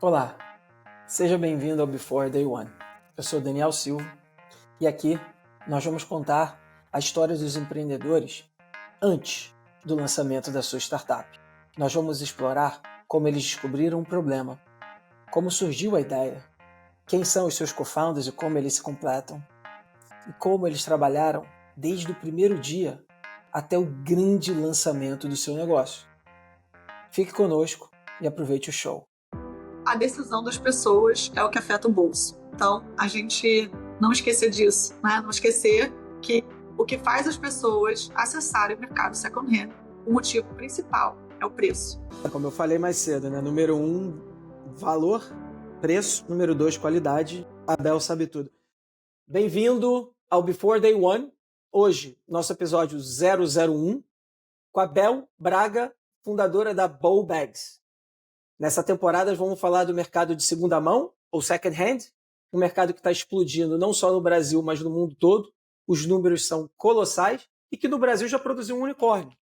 Olá, seja bem-vindo ao Before Day One. Eu sou Daniel Silva e aqui nós vamos contar a história dos empreendedores antes do lançamento da sua startup. Nós vamos explorar como eles descobriram um problema, como surgiu a ideia, quem são os seus co-founders e como eles se completam, e como eles trabalharam desde o primeiro dia até o grande lançamento do seu negócio. Fique conosco e aproveite o show. A decisão das pessoas é o que afeta o bolso. Então, a gente não esquecer disso, né? Não esquecer que o que faz as pessoas acessarem o mercado second hand, o motivo principal é o preço. Como eu falei mais cedo, né? Número 1, valor, preço. Número 2, qualidade. A Bel sabe tudo. Bem-vindo ao Before Day One. Hoje, nosso episódio 001, com a Bel Braga, fundadora da Bow Bags. Nessa temporada, vamos falar do mercado de segunda mão, ou second hand, um mercado que está explodindo não só no Brasil, mas no mundo todo. Os números são colossais e que no Brasil já produziu um unicórnio,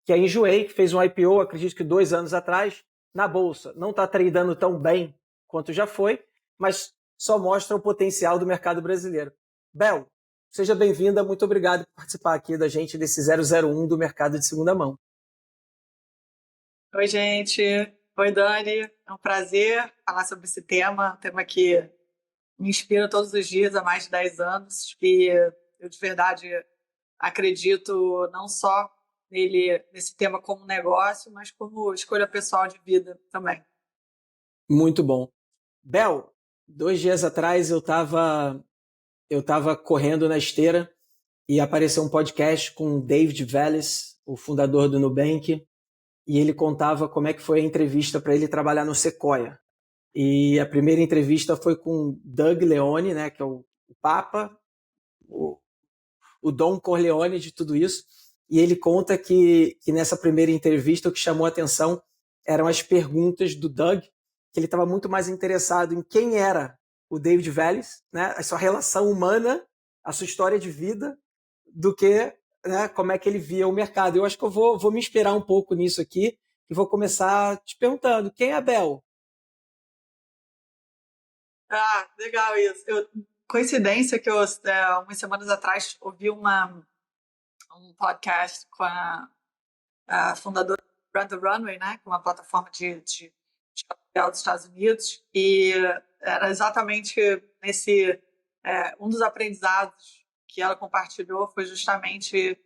que é a Enjoei, que fez um IPO, acredito que 2 anos atrás, na Bolsa. Não está tradando tão bem quanto já foi, mas só mostra o potencial do mercado brasileiro. Bel, seja bem-vinda, muito obrigado por participar aqui da gente desse 001 do mercado de segunda mão. Oi, gente. Oi, Dani. É um prazer falar sobre esse tema, um tema que me inspira todos os dias há mais de 10 anos e eu de verdade acredito não só nesse tema como negócio, mas como escolha pessoal de vida também. Muito bom. Bel, 2 dias atrás eu estava correndo na esteira e apareceu um podcast com o David Vélez, o fundador do Nubank, e ele contava como é que foi a entrevista para ele trabalhar no Sequoia. E a primeira entrevista foi com Doug Leone, né, que é o Papa, o Don Corleone de tudo isso. E ele conta que nessa primeira entrevista o que chamou a atenção eram as perguntas do Doug, que ele estava muito mais interessado em quem era o David Vélez, né, a sua relação humana, a sua história de vida, do que, né, como é que ele via o mercado. Eu acho que eu vou me inspirar um pouco nisso aqui e vou começar te perguntando, quem é a Bel? Ah, legal isso. Coincidência que eu, umas semanas atrás, ouvi um podcast com a fundadora do Run the Runway, né, que é uma plataforma de aluguel dos Estados Unidos, e era exatamente um dos aprendizados que ela compartilhou foi justamente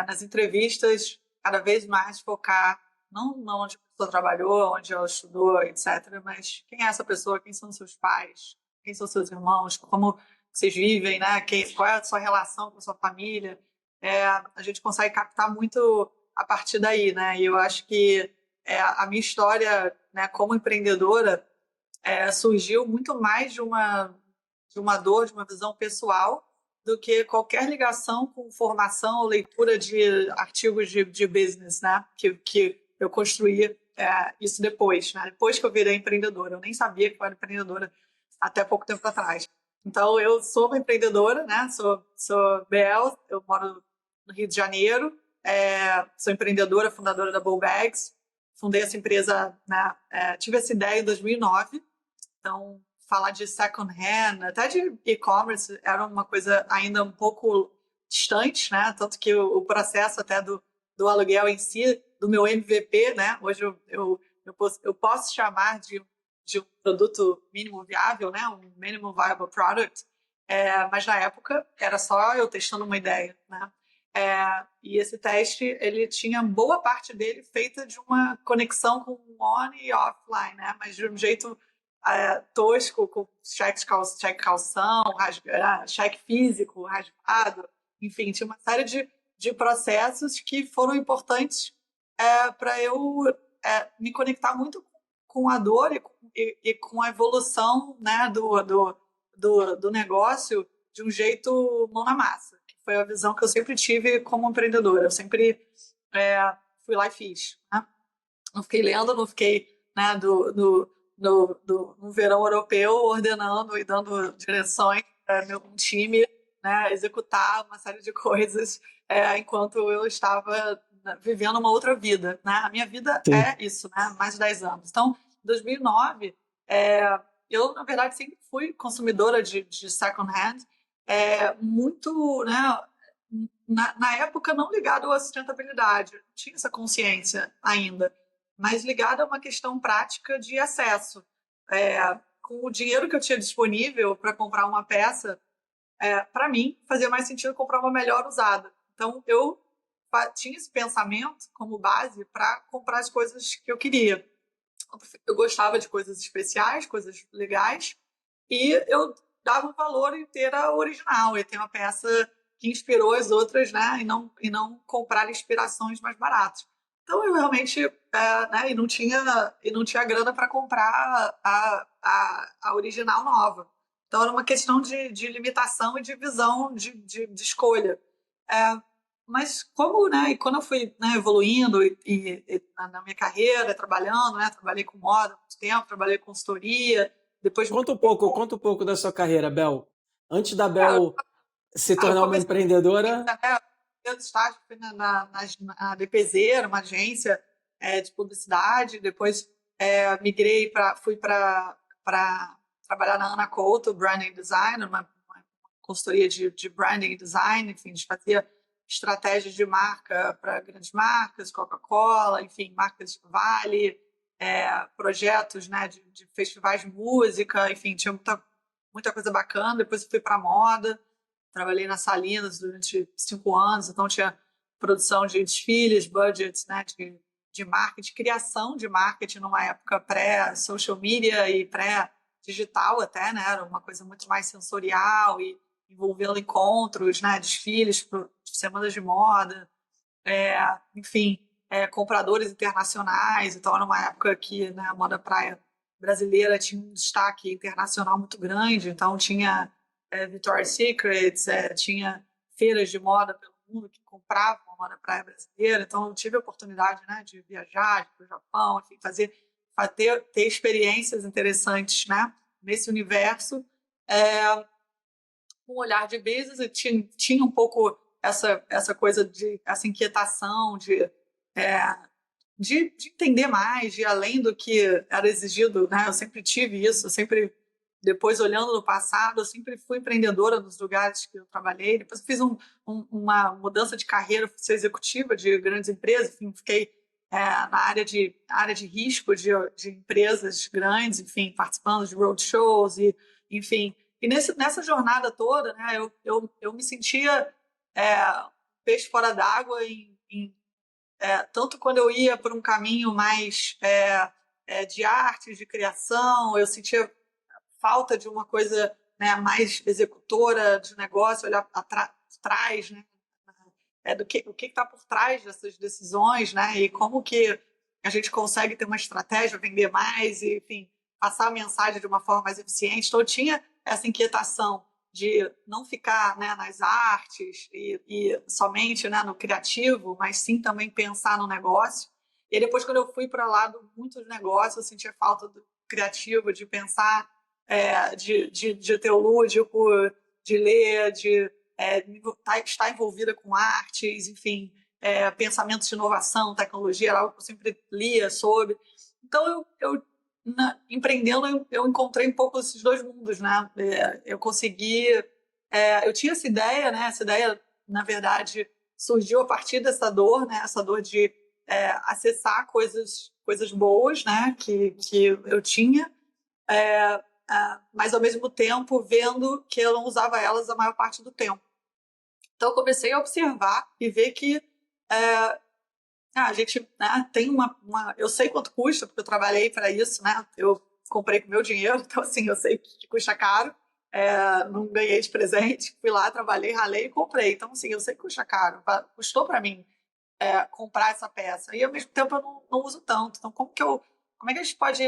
nas entrevistas, cada vez mais focar não onde a pessoa trabalhou, onde ela estudou, etc., mas quem é essa pessoa, quem são seus pais, quem são seus irmãos, como vocês vivem, né? Qual é a sua relação com a sua família. A gente consegue captar muito a partir daí, né? E eu acho que a minha história, né, como empreendedora surgiu muito mais de uma dor, de uma visão pessoal, do que qualquer ligação com formação ou leitura de artigos de business, né? Que eu construí isso depois, né? Depois que eu virei empreendedora. Eu nem sabia que eu era empreendedora até pouco tempo atrás. Então, eu sou uma empreendedora, né? Sou Bel, eu moro no Rio de Janeiro, sou empreendedora, fundadora da Bow Bags. Fundei essa empresa, né? Tive essa ideia em 2009. Então, falar de second hand, até de e-commerce, era uma coisa ainda um pouco distante, né? Tanto que o processo até do aluguel em si, do meu MVP, né? Hoje eu posso chamar de um produto mínimo viável, né? Um minimum viable product, mas na época era só eu testando uma ideia, né? E esse teste, ele tinha boa parte dele feita de uma conexão com on e offline, né? Mas de um jeito tosco, com cheque calção, cheque físico, rasgado, enfim, tinha uma série de processos que foram importantes para eu me conectar muito com a dor e com a evolução, né, do negócio de um jeito mão na massa, que foi a visão que eu sempre tive como empreendedora. Eu sempre fui lá e fiz, né? Não fiquei lendo, não fiquei, né, no verão europeu ordenando e dando direções para meu time, né, executar uma série de coisas enquanto eu estava vivendo uma outra vida, né? A minha vida Sim. é isso, né? Mais de 10 anos. Então, em 2009, Eu, na verdade, sempre fui consumidora de second hand, muito, né, na época não ligado à sustentabilidade, não tinha essa consciência ainda, mas ligado a uma questão prática de acesso. Com o dinheiro que eu tinha disponível para comprar uma peça, para mim, fazia mais sentido comprar uma melhor usada. Então, eu tinha esse pensamento como base para comprar as coisas que eu queria. Eu gostava de coisas especiais, coisas legais, e eu dava um valor inteiro ao original, e ter uma peça que inspirou as outras, né, e não comprar inspirações mais baratas. Então eu realmente, né, e não tinha grana para comprar a original nova. Então era uma questão de limitação e de visão de escolha. É, mas como, né, e quando eu fui, né, evoluindo na minha carreira, trabalhando, né, trabalhei com moda há muito tempo, trabalhei com consultoria, depois Conta um pouco da sua carreira, Bel. Antes da cara, Bel se eu tornar uma comecei, empreendedora, né, eu estágio fui na DPZ, uma agência de publicidade, depois migrei fui para trabalhar na Ana Couto, Branding Design, uma consultoria de branding e design, enfim, a gente fazia estratégias de marca para grandes marcas, Coca-Cola, enfim, marcas Vale, projetos, né, de festivais de música, enfim, tinha muita coisa bacana. Depois eu fui para moda, trabalhei na Salinas durante 5 anos, então tinha produção de desfiles, budgets, né, de marketing, criação de marketing numa época pré-social media e pré-digital até, né, era uma coisa muito mais sensorial e envolvendo encontros, né, desfiles, semanas de moda, enfim, compradores internacionais. Então, era uma época que, né, a moda praia brasileira tinha um destaque internacional muito grande. Então, tinha Victoria's Secret, tinha feiras de moda pelo mundo que compravam a moda praia brasileira. Então, eu tive a oportunidade, né, de viajar para o Japão, enfim, ter experiências interessantes, né, nesse universo. Um olhar de business e tinha um pouco essa coisa essa inquietação de entender mais, de ir além do que era exigido, né? Eu sempre tive isso, eu sempre, depois olhando no passado, eu sempre fui empreendedora nos lugares que eu trabalhei. Depois eu fiz uma mudança de carreira, fui ser executiva de grandes empresas, enfim, fiquei na área de risco de empresas grandes, enfim, participando de roadshows e, enfim. E nessa jornada toda, né, eu me sentia peixe fora d'água tanto quando eu ia por um caminho mais de arte, de criação, eu sentia falta de uma coisa, né, mais executora de negócio, olhar atrás, né, o que está por trás dessas decisões, né, e como que a gente consegue ter uma estratégia, vender mais, e, enfim, passar a mensagem de uma forma mais eficiente. Então, eu tinha essa inquietação de não ficar, né, nas artes e somente, né, no criativo, mas sim também pensar no negócio. E aí, depois, quando eu fui para lá do muitos negócios, eu sentia falta do criativo, de pensar, de ter o lúdico, de ler, de estar envolvida com artes, enfim, pensamentos de inovação, tecnologia, era algo que eu sempre lia sobre. Então, empreendendo, eu encontrei um pouco esses dois mundos, né? Eu consegui... eu tinha essa ideia, né? Essa ideia, na verdade, surgiu a partir dessa dor, né? Essa dor de acessar coisas boas, né? Que eu tinha, mas, ao mesmo tempo, vendo que eu não usava elas a maior parte do tempo. Então, eu comecei a observar e ver que a gente, né, tem eu sei quanto custa, porque eu trabalhei para isso, né? Eu comprei com meu dinheiro, então, assim, eu sei que custa caro. Não ganhei de presente, fui lá, trabalhei, ralei e comprei. Então, assim, eu sei que custa caro. Custou para mim comprar essa peça. E, ao mesmo tempo, eu não uso tanto. Então, como é que a gente pode...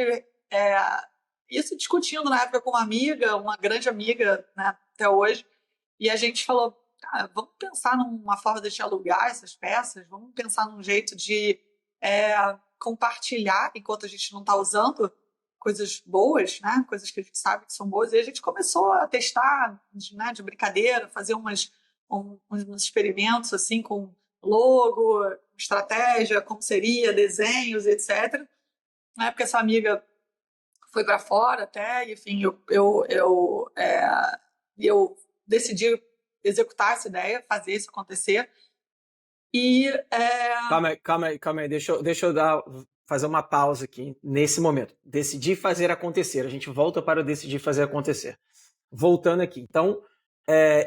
isso discutindo na época com uma amiga, uma grande amiga, né, até hoje, e a gente falou, vamos pensar numa forma de alugar essas peças, vamos pensar num jeito de compartilhar enquanto a gente não está usando coisas boas, né? Coisas que a gente sabe que são boas. E a gente começou a testar, né, de brincadeira, fazer uns experimentos assim com logo, estratégia, como seria, desenhos, etc. Na época, essa amiga foi para fora até, enfim, eu decidi executar essa ideia, fazer isso acontecer. E Calma aí. Deixa eu fazer uma pausa aqui nesse momento. Decidir fazer acontecer. A gente volta para o decidir fazer acontecer. Voltando aqui. Então,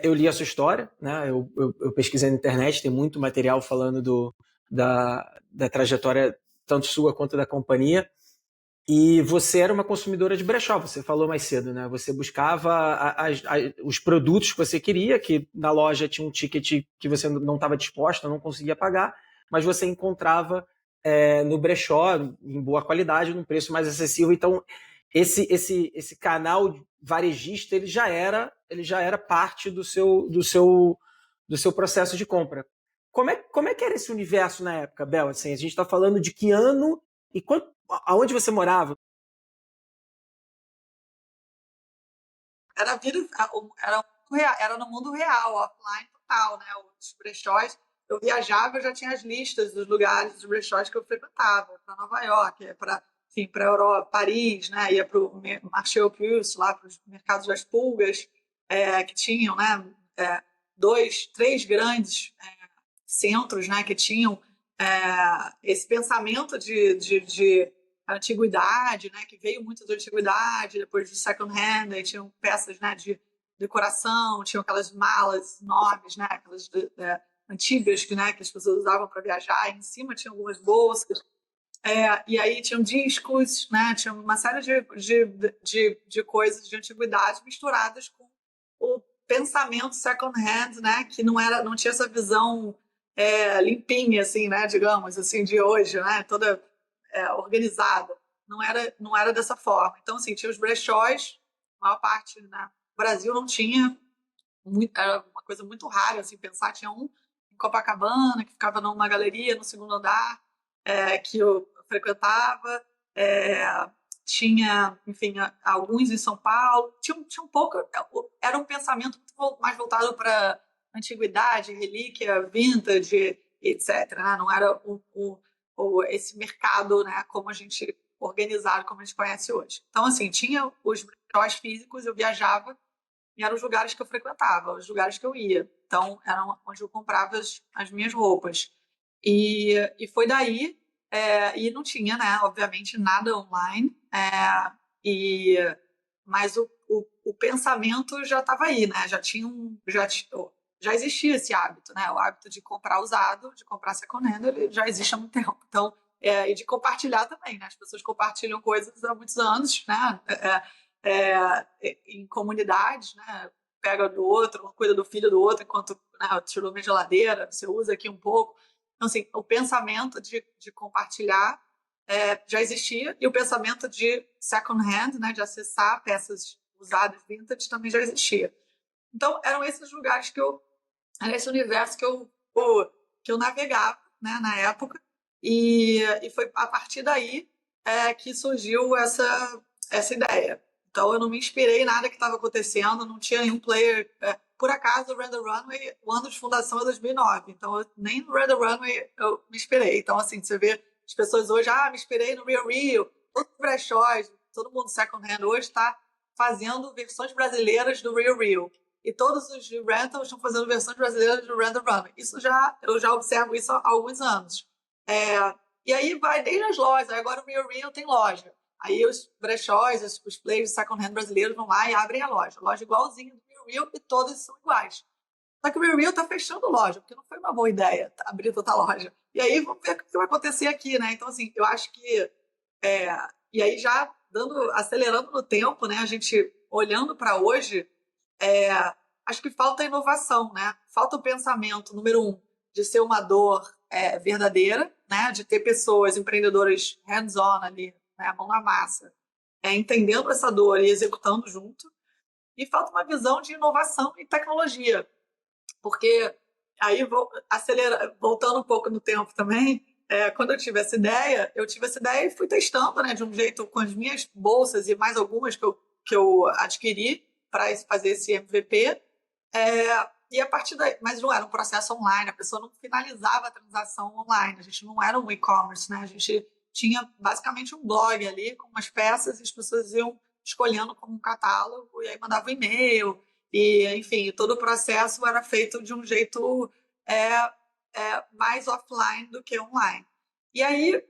eu li a sua história, né? Eu pesquisei na internet, tem muito material falando da trajetória tanto sua quanto da companhia. E você era uma consumidora de brechó, você falou mais cedo, né? Você buscava os produtos que você queria, que na loja tinha um ticket que você não estava disposta, não conseguia pagar, mas você encontrava no brechó, em boa qualidade, num preço mais acessível. Então, esse canal varejista ele já era parte do seu processo de compra. Como é que era esse universo na época, Bel? Assim, a gente está falando de que ano e aonde você morava? era vida, era no mundo real, offline total, né? Os brechós, eu viajava, eu já tinha as listas dos lugares, dos brechós que eu frequentava, para Nova York, para Europa, Paris, né? Ia para o Marché aux Puces, lá para os mercados das pulgas, que tinham, né? Três grandes centros, né? Que tinham esse pensamento de antiguidade, né, que veio muito da antiguidade, depois de second hand, aí tinham peças, né, de decoração, tinham aquelas malas enormes, né, aquelas antigas né, que as pessoas usavam para viajar, e em cima tinha algumas bolsas, e aí tinham discos, né, tinha uma série de coisas de antiguidade misturadas com o pensamento second hand, né, que não tinha essa visão limpinha, assim, né, digamos, assim, de hoje, né, toda organizada. Não era dessa forma. Então, assim, tinha os brechós, a maior parte, né? O Brasil não tinha, era uma coisa muito rara, assim, pensar. Tinha um em Copacabana, que ficava numa galeria, no segundo andar, que eu frequentava. Tinha, enfim, alguns em São Paulo. Tinha um pouco... Era um pensamento muito mais voltado para antiguidade, relíquia, vintage, etc. Né? Não era esse mercado, né, como a gente organizado, como a gente conhece hoje. Então, assim, tinha os brechós físicos, eu viajava e eram os lugares que eu frequentava, os lugares que eu ia. Então, eram onde eu comprava as minhas roupas. E foi daí, e não tinha, né, obviamente, nada online, mas o pensamento já estava aí, né, já existia esse hábito, né? O hábito de comprar usado, de comprar second hand, ele já existe há muito tempo. Então, e de compartilhar também, né? As pessoas compartilham coisas há muitos anos, né? Em comunidades, né? Pega do outro, um cuida do filho do outro, enquanto tirou minha geladeira, você usa aqui um pouco. Então, assim, o pensamento de compartilhar já existia, e o pensamento de second hand, né? De acessar peças usadas, vintage, também já existia. Então, eram esses lugares era esse universo que eu navegava, né, na época, e foi a partir daí que surgiu essa ideia. Então, eu não me inspirei em nada que estava acontecendo, não tinha nenhum player. Por acaso, o Random Runway, o ano de fundação é 2009, então nem no Random Runway eu me inspirei. Então, assim, você vê as pessoas hoje, me inspirei no Real Real, todos os brechós, todo mundo second hand hoje está fazendo versões brasileiras do Real Real. E todos os rentals estão fazendo versões brasileiras do Random Runway. Eu já observo isso há alguns anos. E aí vai desde as lojas. Agora o Real Real tem loja. Aí os brechós, os players de second hand brasileiros vão lá e abrem a loja. Loja igualzinha do Real Real e todas são iguais. Só que o Real Real está fechando loja, porque não foi uma boa ideia abrir toda a loja. E aí vamos ver o que vai acontecer aqui, né? Então, assim, eu acho que... e aí já acelerando no tempo, né? A gente olhando para hoje... acho que falta inovação, né? Falta o pensamento, número um, de ser uma dor verdadeira, né? De ter pessoas, empreendedoras hands-on ali, né? Mão na massa, entendendo essa dor e executando junto. E falta uma visão de inovação e tecnologia, porque aí voltando um pouco no tempo também, quando eu tive essa ideia e fui testando, né? De um jeito com as minhas bolsas e mais algumas que eu adquiri para fazer esse MVP. E a partir daí, mas não era um processo online, a pessoa não finalizava a transação online, a gente não era um e-commerce, né? A gente tinha basicamente um blog ali com umas peças e as pessoas iam escolhendo como um catálogo e aí mandavam um e-mail e, enfim, todo o processo era feito de um jeito é, mais offline do que online. E aí,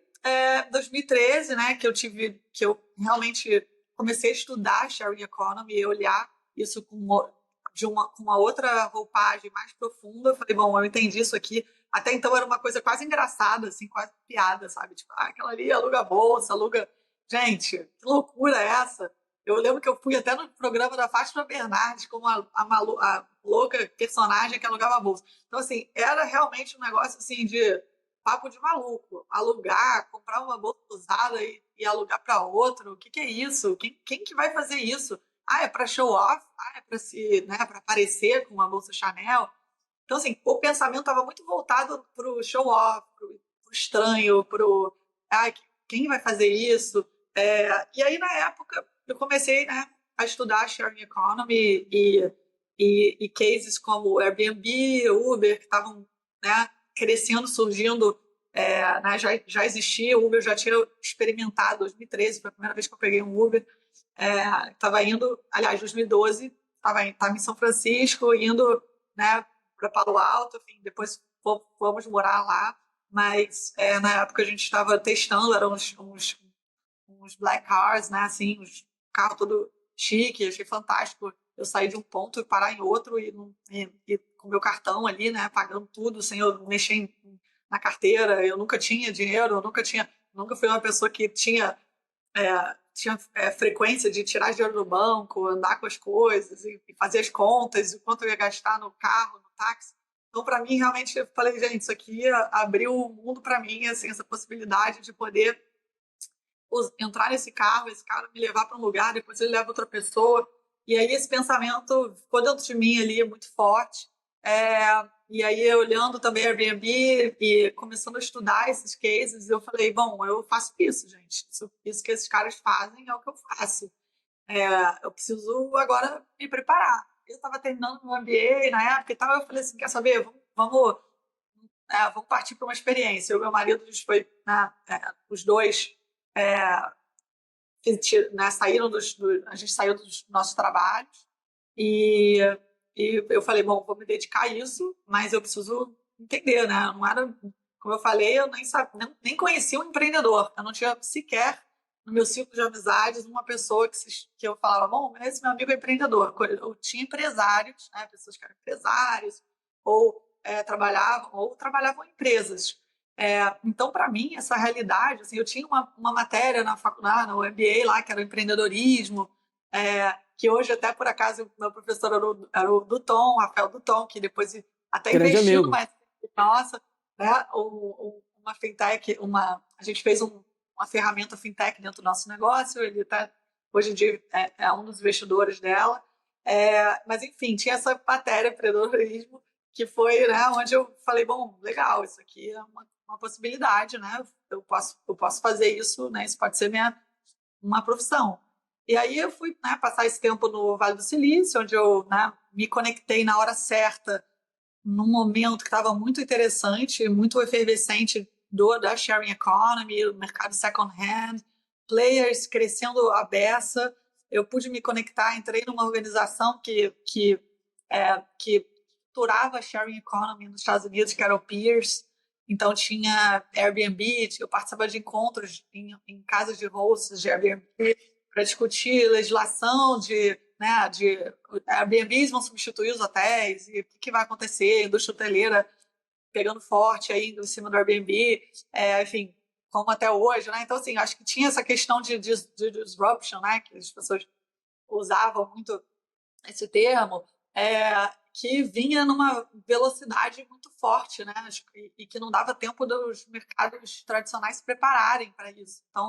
2013, né, que eu realmente comecei a estudar sharing economy e olhar isso com uma outra roupagem mais profunda. Eu falei, bom, eu entendi isso aqui. Até então era uma coisa quase engraçada, assim, quase piada, sabe? Tipo, aquela ali aluga bolsa, aluga. Gente, que loucura é essa? Eu lembro que eu fui até no programa da Fátima Bernardes como a louca personagem que alugava a bolsa. Então, assim, era realmente um negócio assim de papo de maluco. Alugar, comprar uma bolsa usada e alugar para outro. O que é isso? Quem que vai fazer isso? Ah, é para show off? Ah, é para né, para aparecer com uma bolsa Chanel? Então, assim, o pensamento estava muito voltado para o show off, para o estranho, para o. Ah, quem vai fazer isso? E aí, na época, eu comecei, né, a estudar sharing economy e cases como Airbnb, Uber, que estavam, né, crescendo, surgindo. Né, já existia, o Uber já tinha experimentado, 2013 foi a primeira vez que eu peguei um Uber. Estava indo, aliás, 2012, estava em São Francisco, indo, né, para Palo Alto, enfim, depois fomos morar lá, mas na época a gente estava testando, eram uns black cars, né, assim, uns carros todo chique, achei fantástico eu sair de um ponto e parar em outro e com meu cartão ali, né, pagando tudo sem eu mexer na carteira. Eu nunca tinha dinheiro, nunca fui uma pessoa que tinha frequência de tirar dinheiro do banco, andar com as coisas e fazer as contas, o quanto eu ia gastar no carro, no táxi. Então, para mim, realmente, eu falei, gente, isso aqui abriu o mundo para mim, assim, essa possibilidade de poder entrar nesse carro, esse cara me levar para um lugar, depois ele leva outra pessoa. E aí esse pensamento ficou dentro de mim ali, muito forte. E aí, olhando também Airbnb e começando a estudar esses cases, eu falei, bom, eu faço isso, gente. Isso que esses caras fazem é o que eu faço. Eu preciso agora me preparar. Eu estava terminando meu MBA na época e tal, eu falei assim, quer saber, vamos partir para uma experiência. Eu e meu marido, a gente foi, né, os dois né, a gente saiu dos nossos trabalhos e, e eu falei, bom, vou me dedicar a isso, mas eu preciso entender, né? Não era, como eu falei, eu nem conhecia um empreendedor. Eu não tinha sequer no meu ciclo de amizades uma pessoa que eu falava, bom, esse meu amigo é empreendedor. Eu tinha empresários, né, pessoas que eram empresários ou trabalhavam em empresas. Então, para mim, essa realidade, assim, eu tinha uma matéria na faculdade, no MBA lá, que era o empreendedorismo, que hoje até por acaso meu professor era o Duton, Rafael Duton, que depois até Grande investiu amigo. numa nossa, né, uma fintech, a gente fez uma ferramenta fintech dentro do nosso negócio, ele tá, hoje em dia é um dos investidores dela, mas enfim, tinha essa matéria, empreendedorismo, que foi, né, onde eu falei, bom, legal, isso aqui é uma possibilidade, né? Eu posso fazer isso, né? Isso pode ser uma profissão. E aí eu fui, né, passar esse tempo no Vale do Silício, onde eu, né, me conectei na hora certa, num momento que estava muito interessante, muito efervescente da sharing economy, o mercado second hand, players crescendo à beça. Eu pude me conectar, entrei numa organização que estruturava a sharing economy nos Estados Unidos, que era o Peers. Então tinha Airbnb, eu participava de encontros em casas de hosts de Airbnb para discutir legislação de Airbnbs vão substituir os hotéis e o que vai acontecer, a indústria hoteleira pegando forte aí em cima do Airbnb, enfim, como até hoje, né? Então, assim, acho que tinha essa questão de disruption, né? Que as pessoas usavam muito esse termo, que vinha numa velocidade muito forte, né? E que não dava tempo dos mercados tradicionais se prepararem para isso. Então,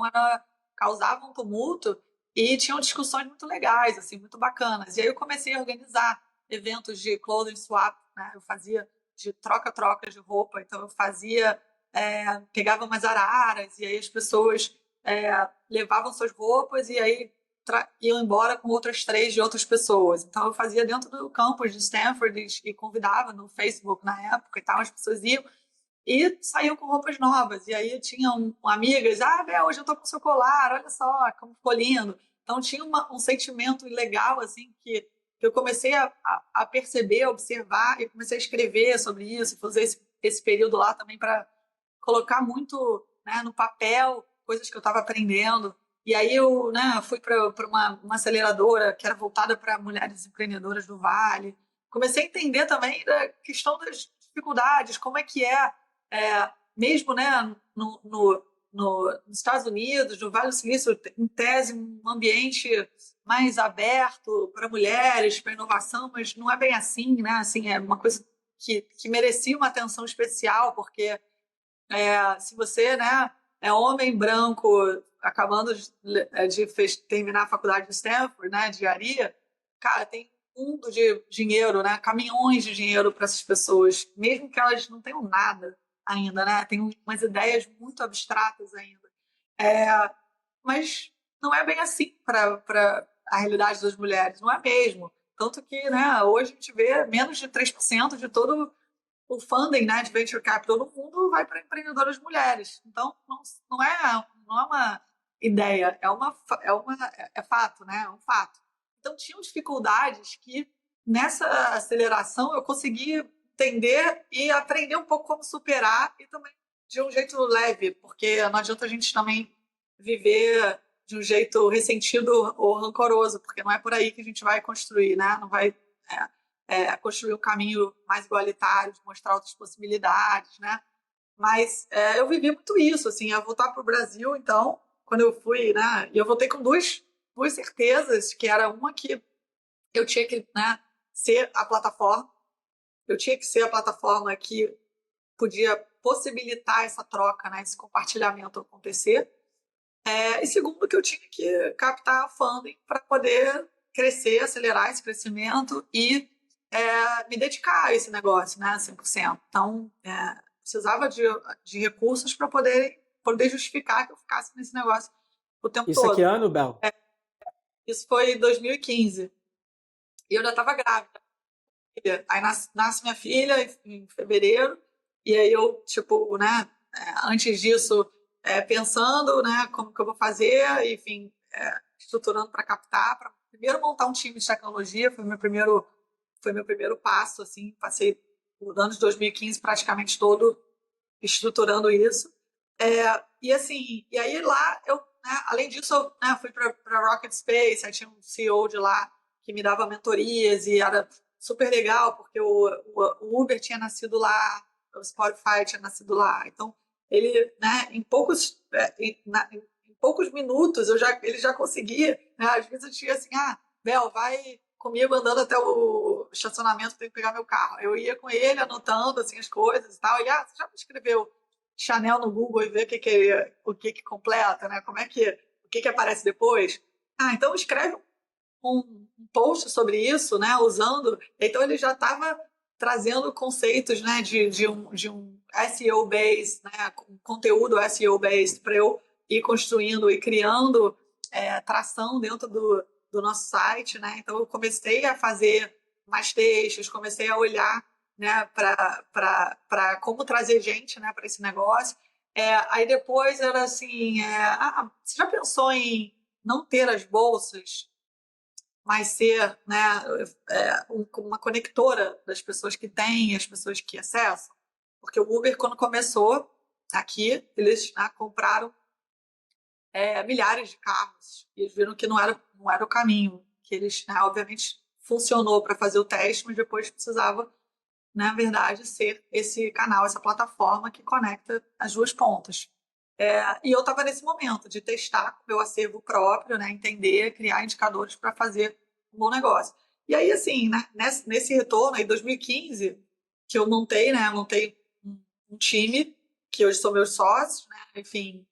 causava um tumulto e tinham discussões muito legais, assim, muito bacanas. E aí eu comecei a organizar eventos de clothing swap, né? Eu fazia de troca-troca de roupa, então eu pegava umas araras e aí as pessoas levavam suas roupas e aí iam embora com outras 3 de outras pessoas. Então eu fazia dentro do campus de Stanford e convidava no Facebook na época e tal, as pessoas iam e saíam com roupas novas. E aí tinham amigas, Bel, hoje eu tô com seu colar, olha só como ficou lindo. Então tinha um sentimento legal, assim, que eu comecei a perceber, a observar, e comecei a escrever sobre isso, fazer esse período lá também para colocar muito, né, no papel coisas que eu estava aprendendo. E aí eu, né, fui para uma aceleradora que era voltada para mulheres empreendedoras do Vale. Comecei a entender também da questão das dificuldades, como é que mesmo, né, nos Estados Unidos, no Vale do Silício, em tese, um ambiente mais aberto para mulheres, para inovação, mas não é bem assim, né? Assim, é uma coisa que merecia uma atenção especial, porque se você, né, é homem branco acabando de terminar a faculdade de Stanford, né, de engenharia, cara, tem um mundo de dinheiro, né, caminhões de dinheiro para essas pessoas, mesmo que elas não tenham nada ainda, né, tem umas ideias muito abstratas ainda. É, mas não é bem assim para a realidade das mulheres, não é mesmo. Tanto que, né, hoje a gente vê menos de 3% de todo o funding, né, de venture capital no mundo vai para empreendedoras mulheres. Então, não é uma ideia, é fato, né? É um fato. Então, tinham dificuldades que, nessa aceleração, eu consegui entender e aprender um pouco como superar, e também de um jeito leve, porque não adianta a gente também viver de um jeito ressentido ou rancoroso, porque não é por aí que a gente vai construir, né? Não vai construir um caminho mais igualitário, de mostrar outras possibilidades, né? Mas eu vivi muito isso, assim, eu voltar para o Brasil, então, quando eu fui, né? E eu voltei com duas certezas, que era uma que eu tinha que, né, ser a plataforma, eu tinha que ser a plataforma que podia possibilitar essa troca, né, esse compartilhamento acontecer. E segundo, que eu tinha que captar funding para poder crescer, acelerar esse crescimento e me dedicar a esse negócio, né, 100%. Então, precisava de recursos para poder justificar que eu ficasse nesse negócio o tempo Isso aqui é todo. ano, Bel? Isso foi em 2015. E eu já estava grávida. Aí nasce minha filha em fevereiro, e aí eu, tipo, né, antes disso, pensando, né, como que eu vou fazer, enfim, estruturando para captar, para primeiro montar um time de tecnologia, foi meu primeiro passo, assim, passei o ano de 2015 praticamente todo estruturando isso. E assim, e aí lá eu, né, além disso, eu, né, fui para Rocket Space, aí tinha um CEO de lá que me dava mentorias e era super legal, porque o Uber tinha nascido lá, o Spotify tinha nascido lá. Então, ele, né, em poucos minutos, ele já conseguia, né, às vezes eu tinha assim, Bel, vai comigo andando até o estacionamento, tenho que pegar meu carro. Eu ia com ele, anotando assim, as coisas e tal, e você já me escreveu Chanel no Google e ver o que completa, né? O que aparece depois. Então escreve um post sobre isso, né? Usando. Então ele já estava trazendo conceitos, né? De um SEO based, né? Um conteúdo SEO based para eu ir construindo e criando tração dentro do nosso site, né? Então eu comecei a fazer mais textos, comecei a olhar, né, para como trazer gente, né, para esse negócio. Aí depois era assim, você já pensou em não ter as bolsas, mas ser, né, uma conectora das pessoas que têm e as pessoas que acessam? Porque o Uber, quando começou aqui, eles, né, compraram milhares de carros e eles viram que não era o caminho, que eles, né, obviamente, funcionou para fazer o teste, mas depois precisava, na verdade, ser esse canal, essa plataforma que conecta as duas pontas. E eu estava nesse momento de testar com o meu acervo próprio, né, entender, criar indicadores para fazer um bom negócio. E aí, assim, né, nesse retorno, em 2015, que eu montei um time, que hoje são meus sócios, né, enfim,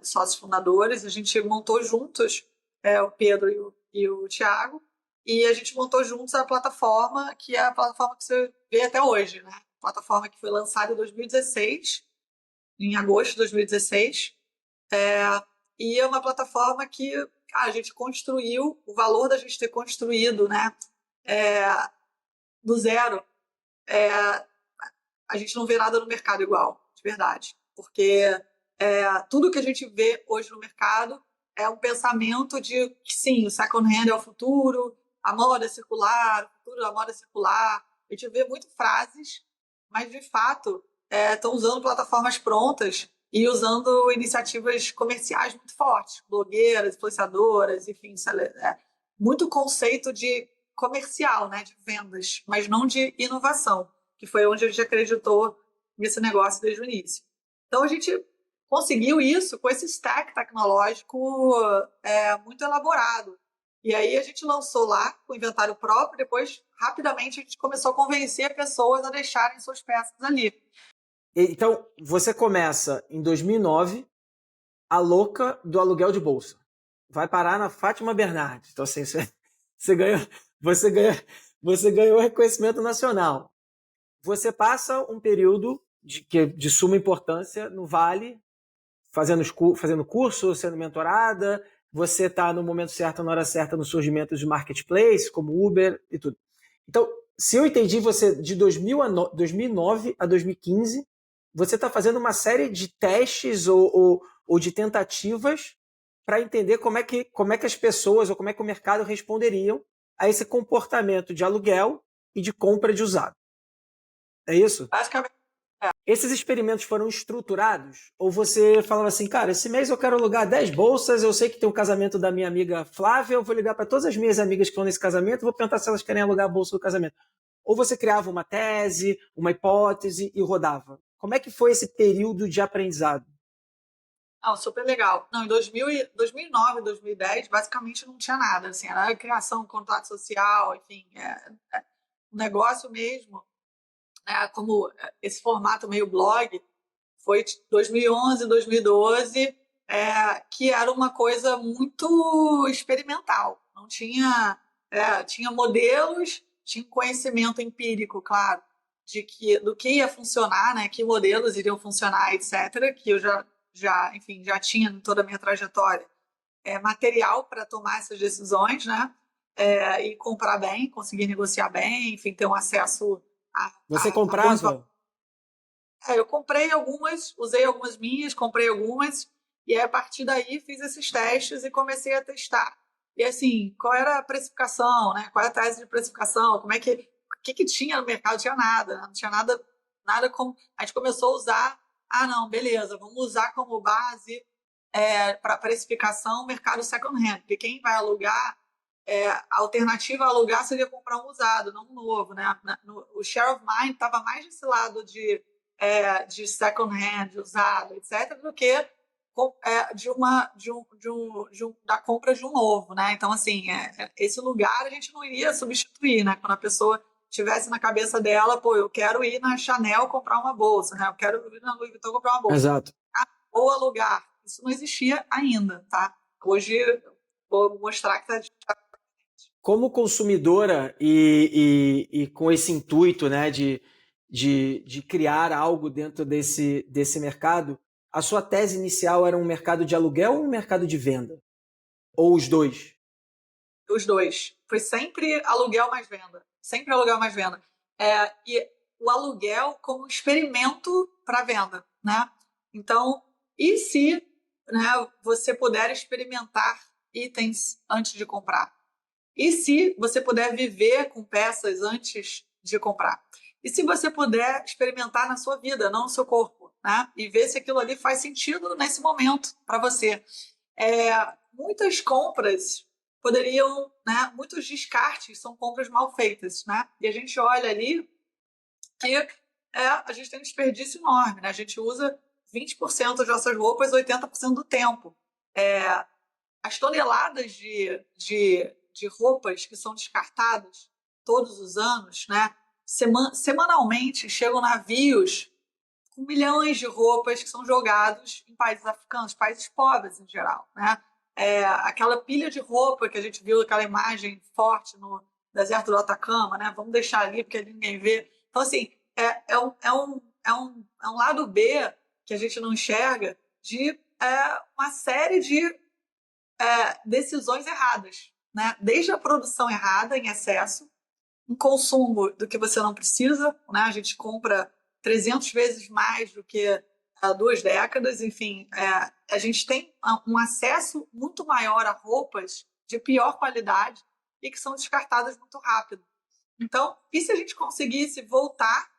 sócios fundadores, a gente montou juntos, o Pedro e o Thiago, e a gente montou juntos a plataforma, que é a plataforma que você vê até hoje, né? Plataforma que foi lançada em 2016, em agosto de 2016, e é uma plataforma que a gente construiu, o valor da gente ter construído, né, do zero, a gente não vê nada no mercado igual, de verdade. Porque tudo que a gente vê hoje no mercado é um pensamento de que, sim, o second hand é o futuro, a moda é circular, o futuro da moda é circular. A gente vê muito frases, mas, de fato, estão usando plataformas prontas e usando iniciativas comerciais muito fortes, blogueiras, influenciadoras, enfim, muito conceito de comercial, né, de vendas, mas não de inovação, que foi onde a gente acreditou nesse negócio desde o início. Então, a gente conseguiu isso com esse stack tecnológico muito elaborado. E aí a gente lançou lá com o inventário próprio, depois, rapidamente, a gente começou a convencer pessoas a deixarem suas peças ali. Então, você começa em 2009, a louca do aluguel de bolsa. Vai parar na Fátima Bernardes. Então, assim, você ganhou reconhecimento nacional. Você passa um período de suma importância no Vale, fazendo curso, sendo mentorada, você está no momento certo, na hora certa, no surgimento de marketplace, como Uber e tudo. Então, se eu entendi você, de 2009 a 2015, você está fazendo uma série de testes ou de tentativas para entender como é que as pessoas ou como é que o mercado responderiam a esse comportamento de aluguel e de compra de usado. É isso? Basicamente, Esses experimentos foram estruturados? Ou você falava assim, cara, esse mês eu quero alugar 10 bolsas, eu sei que tem o casamento da minha amiga Flávia, eu vou ligar para todas as minhas amigas que estão nesse casamento, vou perguntar se elas querem alugar a bolsa do casamento. Ou você criava uma tese, uma hipótese e rodava? Como é que foi esse período de aprendizado? super legal. Não, em 2009, 2010, basicamente não tinha nada. Assim, era criação, contato social, enfim, um negócio mesmo, como esse formato meio blog, foi 2011, 2012, que era uma coisa muito experimental. Não tinha, tinha modelos, tinha conhecimento empírico, claro, do que ia funcionar, né, que modelos iriam funcionar, etc., que eu enfim, já tinha em toda a minha trajetória material para tomar essas decisões, né, e comprar bem, conseguir negociar bem, enfim, ter um acesso Você a bons. comprava? Eu comprei algumas, usei algumas minhas, comprei algumas, e aí, a partir daí fiz esses testes e comecei a testar. E assim, qual era a precificação, né? Qual é a tese de precificação? Como é que tinha no mercado? Não tinha nada, né? Não tinha nada como. A gente começou a usar, não, beleza, vamos usar como base para precificação o mercado second hand, porque quem vai alugar, a alternativa a alugar seria comprar um usado, não um novo, né? O share of mind estava mais desse lado de second hand, usado, etc., do que da compra de um novo, né? Então, assim, esse lugar a gente não iria substituir, né? Quando a pessoa tivesse na cabeça dela, pô, eu quero ir na Chanel comprar uma bolsa, né? Eu quero ir na Louis Vuitton comprar uma bolsa. Exato. Ou alugar. Isso não existia ainda, tá? Hoje, vou mostrar que está. Como consumidora e com esse intuito, né, de criar algo dentro desse mercado, a sua tese inicial era um mercado de aluguel ou um mercado de venda? Ou os dois? Os dois. Foi sempre aluguel mais venda. Sempre aluguel mais venda. E o aluguel como experimento para venda, né? Então, e se, né, você puder experimentar itens antes de comprar? E se você puder viver com peças antes de comprar? E se você puder experimentar na sua vida, não no seu corpo, né? E ver se aquilo ali faz sentido nesse momento para você. Muitas compras poderiam, né? Muitos descartes são compras mal feitas, né? E a gente olha ali e a gente tem um desperdício enorme, né? A gente usa 20% das nossas roupas 80% do tempo. As toneladas de roupas que são descartadas todos os anos, né? Semanalmente chegam navios com milhões de roupas que são jogados em países africanos, países pobres em geral, né? Aquela pilha de roupa que a gente viu, aquela imagem forte no deserto do Atacama, né? Vamos deixar ali porque ninguém vê. Então, assim, é um lado B que a gente não enxerga de uma série de decisões erradas, né? Desde a produção errada em excesso, um consumo do que você não precisa, né? A gente compra 300 vezes mais do que há 2 décadas. Enfim, a gente tem um acesso muito maior a roupas de pior qualidade e que são descartadas muito rápido. Então, e se a gente conseguisse voltar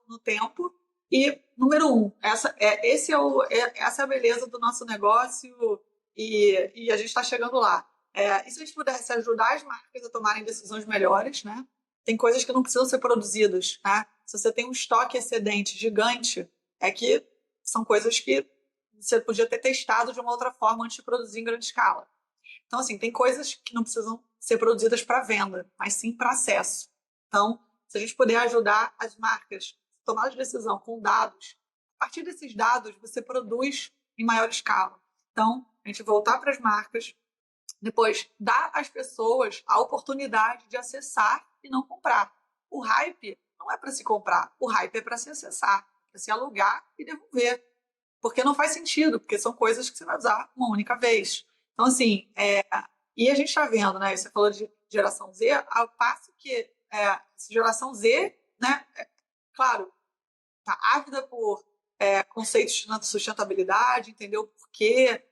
no tempo e, número um, essa é a beleza do nosso negócio e a gente está chegando lá. E se a gente pudesse ajudar as marcas a tomarem decisões melhores, né? Tem coisas que não precisam ser produzidas, né? Se você tem um estoque excedente gigante, é que são coisas que você podia ter testado de uma outra forma antes de produzir em grande escala. Então, assim, tem coisas que não precisam ser produzidas para venda, mas sim para acesso. Então, se a gente puder ajudar as marcas a tomar de decisão com dados, a partir desses dados você produz em maior escala. Então, a gente voltar para as marcas, depois dar às pessoas a oportunidade de acessar e não comprar. O hype não é para se comprar, o hype é para se acessar, para se alugar e devolver. Porque não faz sentido, porque são coisas que você vai usar uma única vez. Então, assim, e a gente está vendo, né? Você falou de geração Z, ao passo que geração Z, né? Claro, está ávida por conceitos de sustentabilidade, entendeu por quê,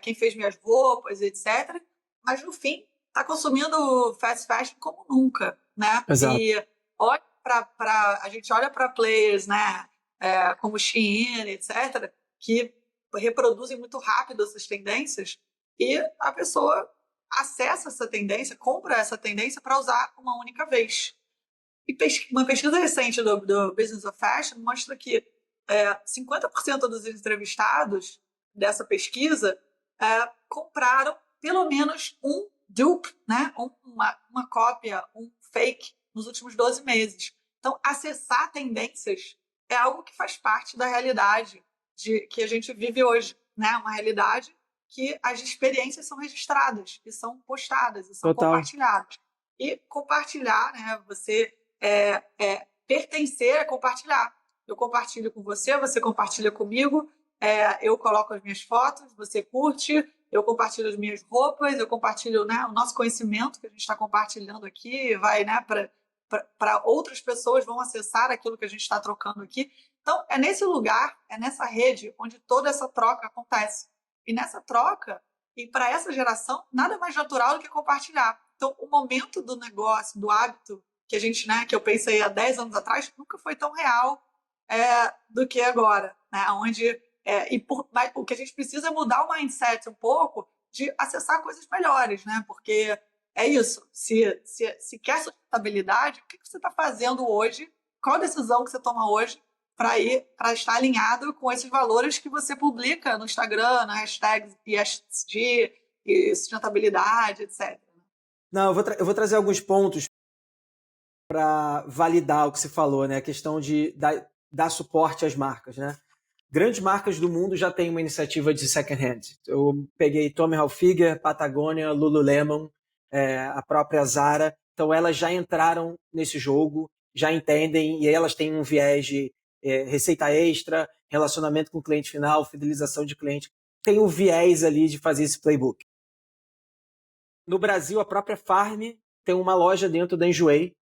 quem fez minhas roupas, etc. Mas, no fim, está consumindo fast fashion como nunca, né? Exato. E olha a gente olha para players, né? Como Shein, etc., que reproduzem muito rápido essas tendências e a pessoa acessa essa tendência, compra essa tendência para usar uma única vez. E uma pesquisa recente do Business of Fashion mostra que 50% dos entrevistados dessa pesquisa compraram pelo menos um dupe, né? uma cópia, um fake, nos últimos 12 meses. Então, acessar tendências é algo que faz parte da realidade que a gente vive hoje, né? Uma realidade que as experiências são registradas e são postadas e são compartilhadas. E compartilhar, né? Você pertencer é compartilhar. Eu compartilho com você, você compartilha comigo, eu coloco as minhas fotos, você curte, eu compartilho as minhas roupas, eu compartilho, né, o nosso conhecimento que a gente está compartilhando aqui, vai, né, para outras pessoas vão acessar aquilo que a gente está trocando aqui. Então, é nesse lugar, é nessa rede onde toda essa troca acontece. E nessa troca, e para essa geração, nada mais natural do que compartilhar. Então, o momento do negócio, do hábito, que a gente, né, que eu pensei há 10 anos atrás, nunca foi tão real do que agora, né? Onde, o que a gente precisa é mudar o mindset um pouco de acessar coisas melhores, né? Porque é isso, se quer sustentabilidade, o que você está fazendo hoje, qual a decisão que você toma hoje para estar alinhado com esses valores que você publica no Instagram, na hashtag ESG, e sustentabilidade, etc. Não, eu vou trazer alguns pontos para validar o que você falou, né? A questão de dar suporte às marcas, né? Grandes marcas do mundo já têm uma iniciativa de second hand. Eu peguei Tommy Hilfiger, Patagônia, Lululemon, a própria Zara. Então elas já entraram nesse jogo, já entendem e elas têm um viés de receita extra, relacionamento com o cliente final, fidelização de cliente. Tem o viés ali de fazer esse playbook. No Brasil, a própria Farm tem uma loja dentro da Enjoei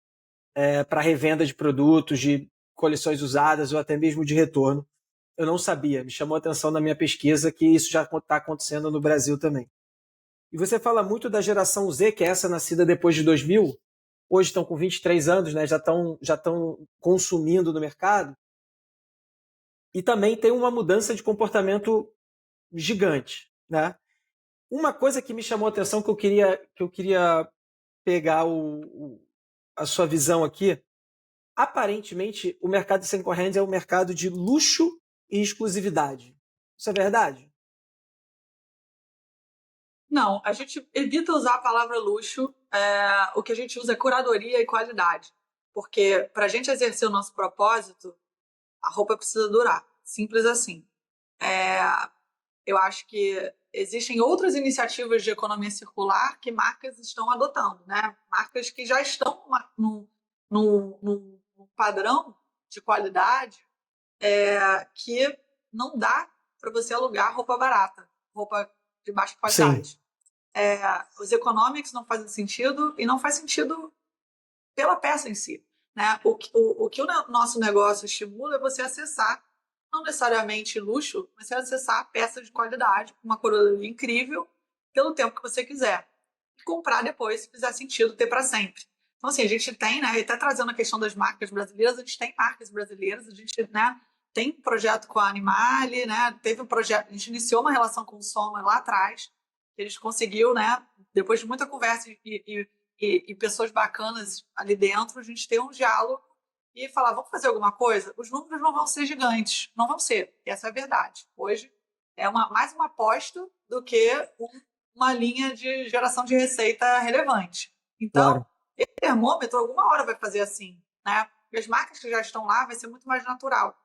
para revenda de produtos, de coleções usadas ou até mesmo de retorno. Eu não sabia, me chamou a atenção na minha pesquisa que isso já está acontecendo no Brasil também. E você fala muito da geração Z, que é essa nascida depois de 2000, hoje estão com 23 anos, né, já estão consumindo no mercado, e também tem uma mudança de comportamento gigante, né? Uma coisa que me chamou a atenção que eu queria pegar a sua visão aqui, aparentemente o mercado de second hand é um mercado de luxo e exclusividade. Isso é verdade? Não, a gente evita usar a palavra luxo, o que a gente usa é curadoria e qualidade. Porque para a gente exercer o nosso propósito, a roupa precisa durar. Simples assim. Eu acho que existem outras iniciativas de economia circular que marcas estão adotando, né? Marcas que já estão num padrão de qualidade que não dá para você alugar roupa barata, roupa de baixa qualidade. Os economics não fazem sentido e não faz sentido pela peça em si. né? O que o nosso negócio estimula é você acessar, não necessariamente luxo, mas você acessar peças de qualidade, com uma coroaria incrível, pelo tempo que você quiser. E comprar depois, se fizer sentido, ter para sempre. Então, assim, a gente tem, né, e até trazendo a questão das marcas brasileiras, a gente tem marcas brasileiras, a gente, né, tem um projeto com a Animale, né, teve um projeto, a gente iniciou uma relação com o Soma lá atrás, que a gente conseguiu, né, depois de muita conversa e pessoas bacanas ali dentro, a gente ter um diálogo e falar, vamos fazer alguma coisa? Os números não vão ser gigantes, não vão ser, essa é a verdade. Hoje é mais uma aposta do que uma linha de geração de receita relevante. Então, Claro. esse termômetro alguma hora vai fazer assim, né? E as marcas que já estão lá vai ser muito mais natural.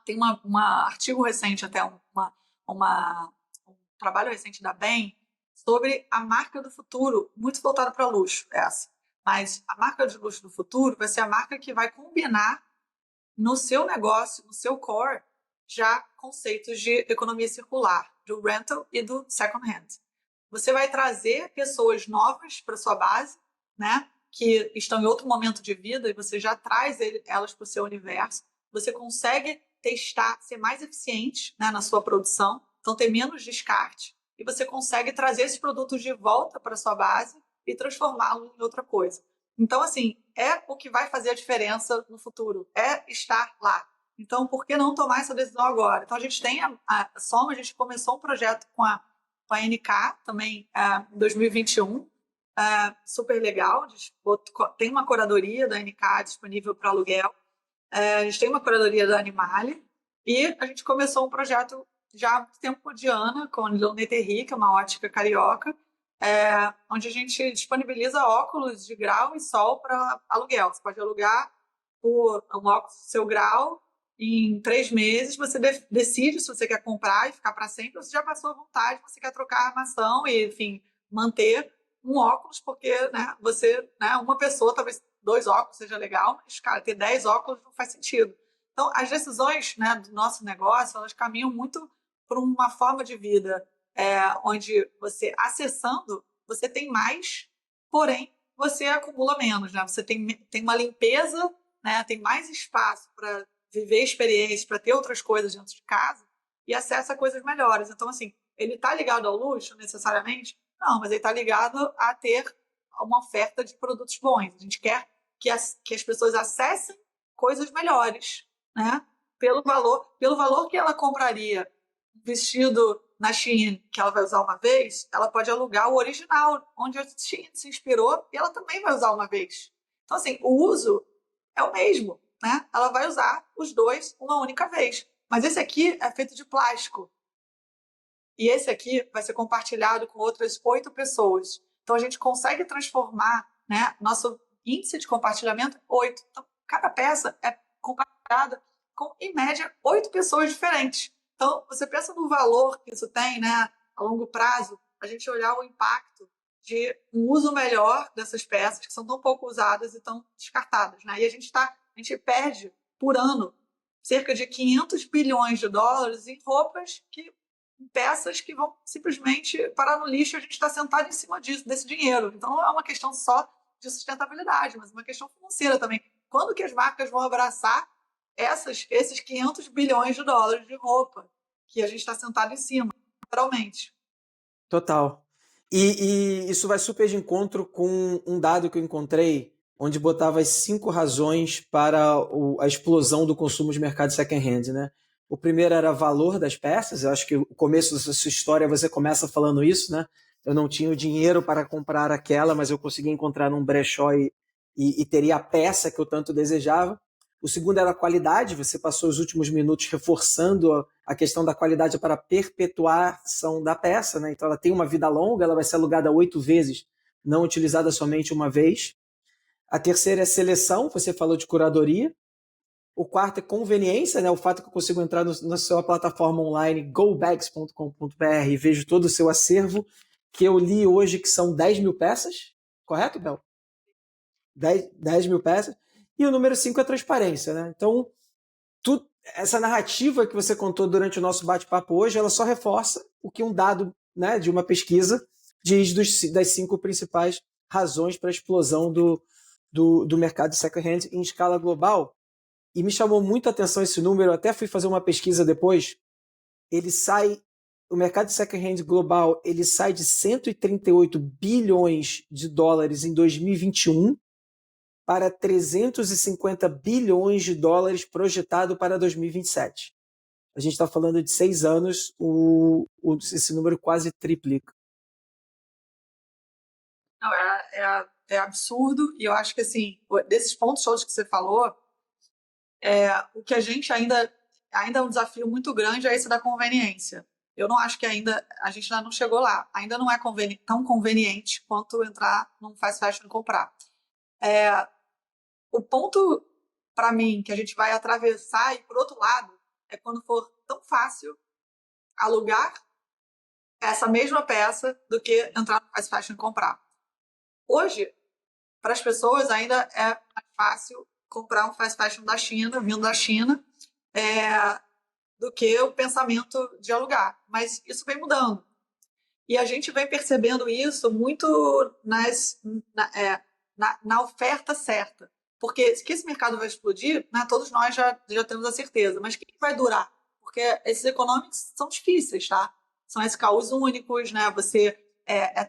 Tem um artigo recente, até um trabalho recente da Bain, sobre a marca do futuro, muito voltada para luxo, essa. Mas a marca de luxo do futuro vai ser a marca que vai combinar no seu negócio, no seu core, já conceitos de economia circular, do rental e do second hand. Você vai trazer pessoas novas para sua base, né, que estão em outro momento de vida, e você já traz elas para o seu universo. Você consegue testar, ser mais eficiente, né, na sua produção, então ter menos descarte, e você consegue trazer esses produtos de volta para sua base e transformá-los em outra coisa. Então, assim, é o que vai fazer a diferença no futuro, é estar lá. Então, por que não tomar essa decisão agora? Então, a gente tem a Soma, a gente começou um projeto com a NK também em 2021, super legal. A gente tem uma curadoria da NK disponível para aluguel, a gente tem uma curadoria da Animale e a gente começou um projeto já há muito tempo de Ana, com a Leoneterri, que é uma ótica carioca, onde a gente disponibiliza óculos de grau e sol para aluguel. Você pode alugar um óculos do seu grau em 3 meses, você decide se você quer comprar e ficar para sempre, ou se já passou a vontade, você quer trocar a armação e, enfim, manter um óculos, porque, né, você, né, uma pessoa, talvez 2 óculos seja legal, mas, cara, ter 10 óculos não faz sentido. Então, as decisões, né, do nosso negócio, elas caminham muito por uma forma de vida onde você, acessando, você tem mais, porém, você acumula menos, né? Você tem uma limpeza, né, tem mais espaço para viver experiências, para ter outras coisas dentro de casa e acessa coisas melhores. Então, assim, ele está ligado ao luxo, necessariamente? Não, mas ele está ligado a ter uma oferta de produtos bons. A gente quer que as pessoas acessem coisas melhores, né? Pelo valor que ela compraria um vestido na Shein, que ela vai usar uma vez, ela pode alugar o original, onde a Shein se inspirou, e ela também vai usar uma vez. Então, assim, o uso é o mesmo, né? Ela vai usar os dois uma única vez. Mas esse aqui é feito de plástico. E esse aqui vai ser compartilhado com outras 8 pessoas. Então, a gente consegue transformar, né, nosso índice de compartilhamento em 8. Então, cada peça é compartilhada com, em média, 8 pessoas diferentes. Então, você pensa no valor que isso tem, né, a longo prazo, a gente olhar o impacto de um uso melhor dessas peças que são tão pouco usadas e tão descartadas, né? E a gente perde por ano cerca de 500 bilhões de dólares em roupas em peças que vão simplesmente parar no lixo e a gente está sentado em cima desse dinheiro. Então, não é uma questão só de sustentabilidade, mas uma questão financeira também. Quando que as marcas vão abraçar esses 500 bilhões de dólares de roupa que a gente está sentado em cima, literalmente? Total. E isso vai super de encontro com um dado que eu encontrei, onde botava as 5 razões para a explosão do consumo de mercado second-hand, né? O primeiro era valor das peças. Eu acho que o começo da sua história você começa falando isso, né? Eu não tinha o dinheiro para comprar aquela, mas eu consegui encontrar num brechó e teria a peça que eu tanto desejava. O segundo era a qualidade. Você passou os últimos minutos reforçando a questão da qualidade para a perpetuação da peça, né? Então ela tem uma vida longa, ela vai ser alugada 8 vezes, não utilizada somente uma vez. A terceira é seleção, você falou de curadoria. O quarto é conveniência, né? O fato que eu consigo entrar na sua plataforma online gobags.com.br e vejo todo o seu acervo, que eu li hoje que são 10 mil peças, correto, Bel? 10 mil peças. E o número 5 é transparência, né? Então, essa narrativa que você contou durante o nosso bate-papo hoje, ela só reforça o que um dado, né, de uma pesquisa diz das 5 principais razões para a explosão do do mercado de second-hand em escala global, e me chamou muito a atenção esse número, eu até fui fazer uma pesquisa depois, o mercado de second-hand global, ele sai de 138 bilhões de dólares em 2021 para 350 bilhões de dólares projetado para 2027. A gente está falando de 6 anos, esse número quase triplica. Não, é absurdo, e eu acho que, assim, desses pontos todos que você falou, o que a gente ainda é um desafio muito grande é esse da conveniência. Eu não acho que a gente ainda não chegou lá. Ainda não é tão conveniente quanto entrar num fast fashion e comprar. O ponto, para mim, que a gente vai atravessar e por outro lado, é quando for tão fácil alugar essa mesma peça do que entrar no fast fashion e comprar. Hoje, para as pessoas ainda é mais fácil comprar um fast fashion da China, vindo da China, do que o pensamento de alugar. Mas isso vem mudando. E a gente vem percebendo isso muito na oferta certa. Porque que esse mercado vai explodir, né, todos nós já temos a certeza. Mas quem vai durar? Porque esses econômicos são difíceis, tá? São SKUs únicos, né? Você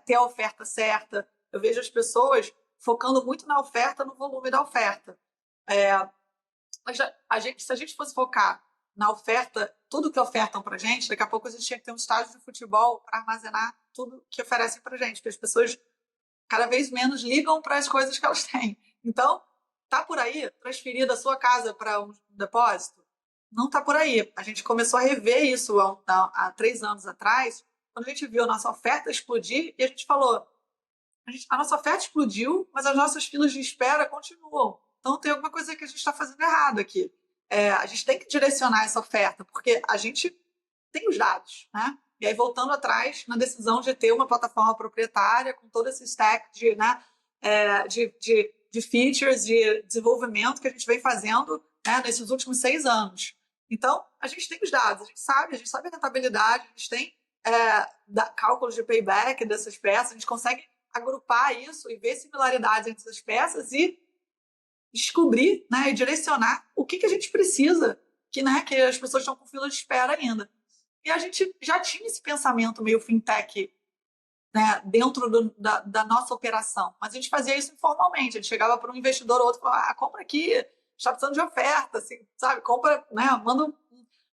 ter a oferta certa. Eu vejo as pessoas focando muito na oferta, no volume da oferta. Mas se a gente fosse focar na oferta, tudo que ofertam para a gente, daqui a pouco a gente tinha que ter um estádio de futebol para armazenar tudo que oferecem para a gente, porque as pessoas cada vez menos ligam para as coisas que elas têm. Então, tá por aí transferir da sua casa para um depósito? Não tá por aí. A gente começou a rever isso há 3 anos atrás, quando a gente viu a nossa oferta explodir e a gente falou, a nossa oferta explodiu, mas as nossas filas de espera continuam. Então tem alguma coisa que a gente está fazendo errado aqui. A gente tem que direcionar essa oferta, porque a gente tem os dados, né? E aí, voltando atrás na decisão de ter uma plataforma proprietária com todo esse stack de features, de desenvolvimento que a gente vem fazendo, né, nesses últimos 6 anos. Então, a gente tem os dados, a gente sabe a rentabilidade, a gente tem cálculos de payback dessas peças, a gente consegue agrupar isso e ver similaridades entre as peças e descobrir, né, e direcionar o que a gente precisa, que as pessoas estão com fila de espera ainda. E a gente já tinha esse pensamento meio fintech, né, dentro da nossa operação, mas a gente fazia isso informalmente. A gente chegava para um investidor ou outro e falava, compra aqui, está precisando de oferta, assim, sabe? Compra, né, manda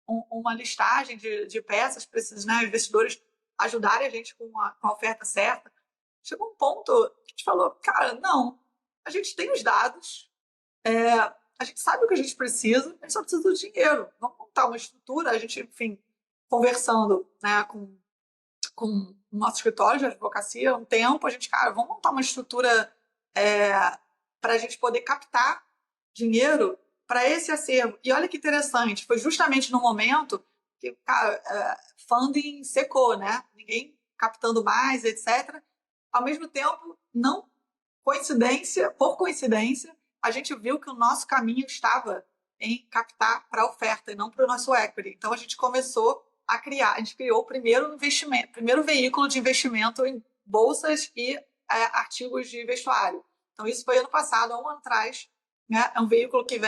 uma listagem de peças para esses, né, investidores ajudarem a gente com a oferta certa. Chegou um ponto que a gente falou, cara, não, a gente tem os dados, a gente sabe o que a gente precisa, a gente só precisa do dinheiro. Vamos montar uma estrutura, a gente, enfim, conversando, né, com o nosso escritório de advocacia há um tempo, a gente, cara, vamos montar uma estrutura para a gente poder captar dinheiro para esse acervo. E olha que interessante, foi justamente no momento que, cara, funding secou, né? Ninguém captando mais, etc. Ao mesmo tempo, por coincidência, a gente viu que o nosso caminho estava em captar para a oferta e não para o nosso equity. Então, a gente começou a gente criou o primeiro veículo de investimento em bolsas e artigos de vestuário. Então, isso foi ano passado, há um ano atrás, né? É um veículo que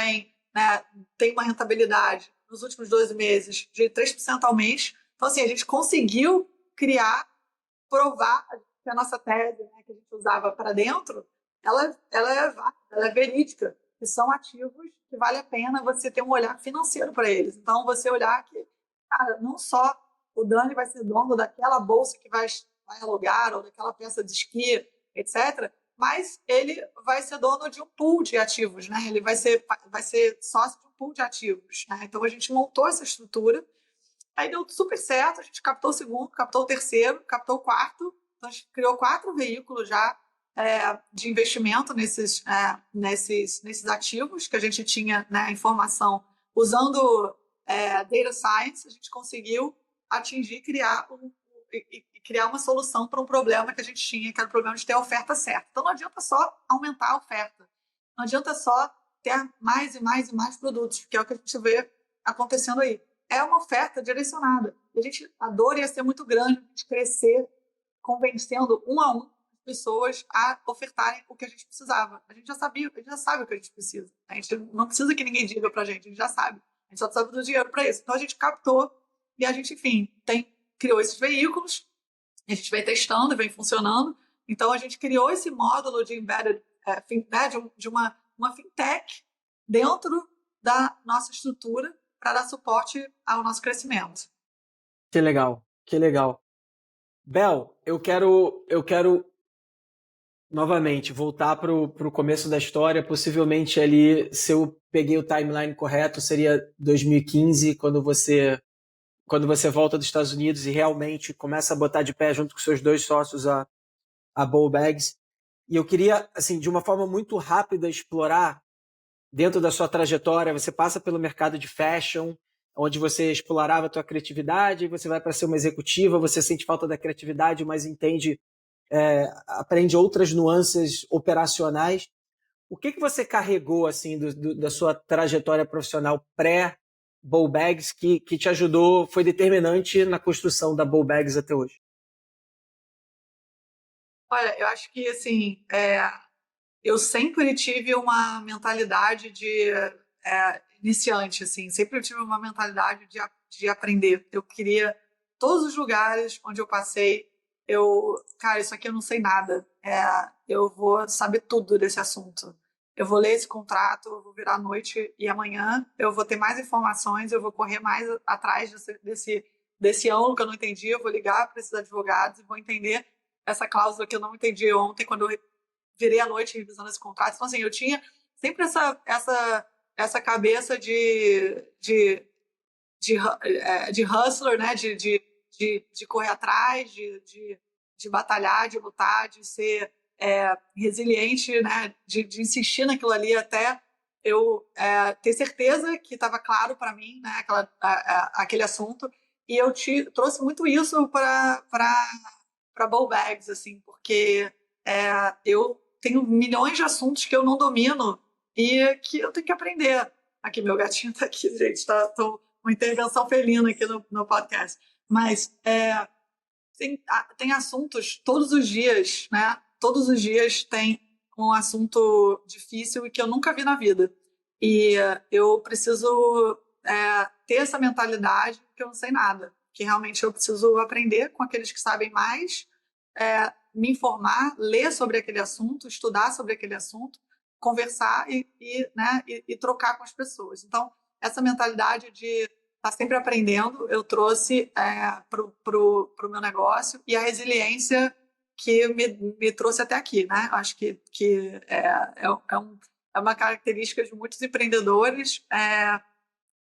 tem uma rentabilidade nos últimos 12 meses de 3% ao mês. Então, assim, a gente conseguiu provar que a nossa tese, né, que a gente usava para dentro, ela é verídica, que são ativos que vale a pena você ter um olhar financeiro para eles. Então, você olhar que, cara, não só o Dani vai ser dono daquela bolsa que vai alugar ou daquela peça de esqui, etc., mas ele vai ser dono de um pool de ativos, né? Ele vai ser sócio de um pool de ativos, né? Então, a gente montou essa estrutura, aí deu super certo, a gente captou o segundo, captou o terceiro, captou o quarto, então a gente criou 4 veículos já de investimento nesses ativos que a gente tinha, né, informação. Usando data science, a gente conseguiu atingir, criar uma solução para um problema que a gente tinha, que era o problema de ter a oferta certa. Então, não adianta só aumentar a oferta, não adianta só ter mais e mais e mais produtos, que é o que a gente vê acontecendo aí. É uma oferta direcionada. A dor ia ser muito grande de crescer convencendo um a um pessoas a ofertarem o que a gente precisava. A gente já sabia, a gente já sabe o que a gente precisa. A gente não precisa que ninguém diga pra gente, a gente já sabe. A gente só precisa do dinheiro para isso. Então a gente captou e a gente, enfim, criou esses veículos, a gente vem testando e vem funcionando. Então a gente criou esse módulo de embedded, de uma fintech dentro da nossa estrutura para dar suporte ao nosso crescimento. Que legal, que legal. Bel, eu quero novamente voltar para o começo da história. Possivelmente ali, se eu peguei o timeline correto, seria 2015, quando você volta dos Estados Unidos e realmente começa a botar de pé junto com seus dois sócios a Bowl Bags. E eu queria, assim, de uma forma muito rápida, explorar dentro da sua trajetória. Você passa pelo mercado de fashion, onde você explorava a tua criatividade, você vai para ser uma executiva, você sente falta da criatividade, mas aprende outras nuances operacionais. O que você carregou assim da sua trajetória profissional pré-Bowl Bags que te ajudou, foi determinante na construção da Bowl Bags até hoje? Olha, eu acho que assim, eu sempre tive uma mentalidade de iniciante, assim, sempre tive uma mentalidade de aprender. Eu queria todos os lugares onde eu passei, cara, isso aqui eu não sei nada. Eu vou saber tudo desse assunto. Eu vou ler esse contrato, eu vou virar à noite e amanhã eu vou ter mais informações, eu vou correr mais atrás desse ângulo que eu não entendi, eu vou ligar para esses advogados e vou entender essa cláusula que eu não entendi ontem quando eu virei à noite revisando esse contrato. Então, assim, eu tinha sempre essa cabeça de hustler, né? De correr atrás, de batalhar, de lutar, de ser resiliente, né? De insistir naquilo ali até eu ter certeza que estava claro para mim, né? Aquele assunto. E eu trouxe muito isso para Bowl Bags, assim, porque eu tenho milhões de assuntos que eu não domino e que eu tenho que aprender. Aqui, meu gatinho está aqui, gente, tá uma intervenção felina aqui no podcast. Mas tem assuntos todos os dias, né? Todos os dias tem um assunto difícil e que eu nunca vi na vida. E eu preciso ter essa mentalidade que eu não sei nada, que realmente eu preciso aprender com aqueles que sabem mais, me informar, ler sobre aquele assunto, estudar sobre aquele assunto, conversar e trocar com as pessoas. Então, essa mentalidade de estar sempre aprendendo, eu trouxe para o meu negócio, e a resiliência que me trouxe até aqui, né? Acho que é uma característica de muitos empreendedores,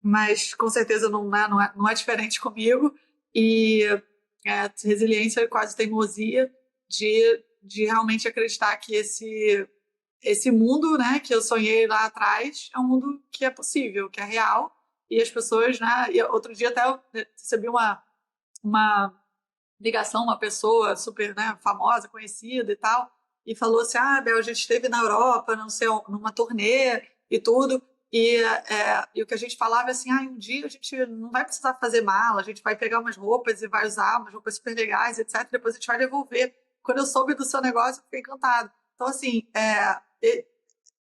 mas com certeza não é diferente comigo. E resiliência e quase teimosia de realmente acreditar que esse mundo, né, que eu sonhei lá atrás é um mundo que é possível, que é real. E as pessoas, né? E outro dia até eu recebi uma ligação, uma pessoa super, né, famosa, conhecida e tal, e falou assim: Bel, a gente esteve na Europa, não sei, numa turnê e tudo. E o que a gente falava é assim: um dia a gente não vai precisar fazer mala, a gente vai pegar umas roupas e vai usar umas roupas super legais, etc. Depois a gente vai devolver. Quando eu soube do seu negócio, eu fiquei encantada. Então, assim,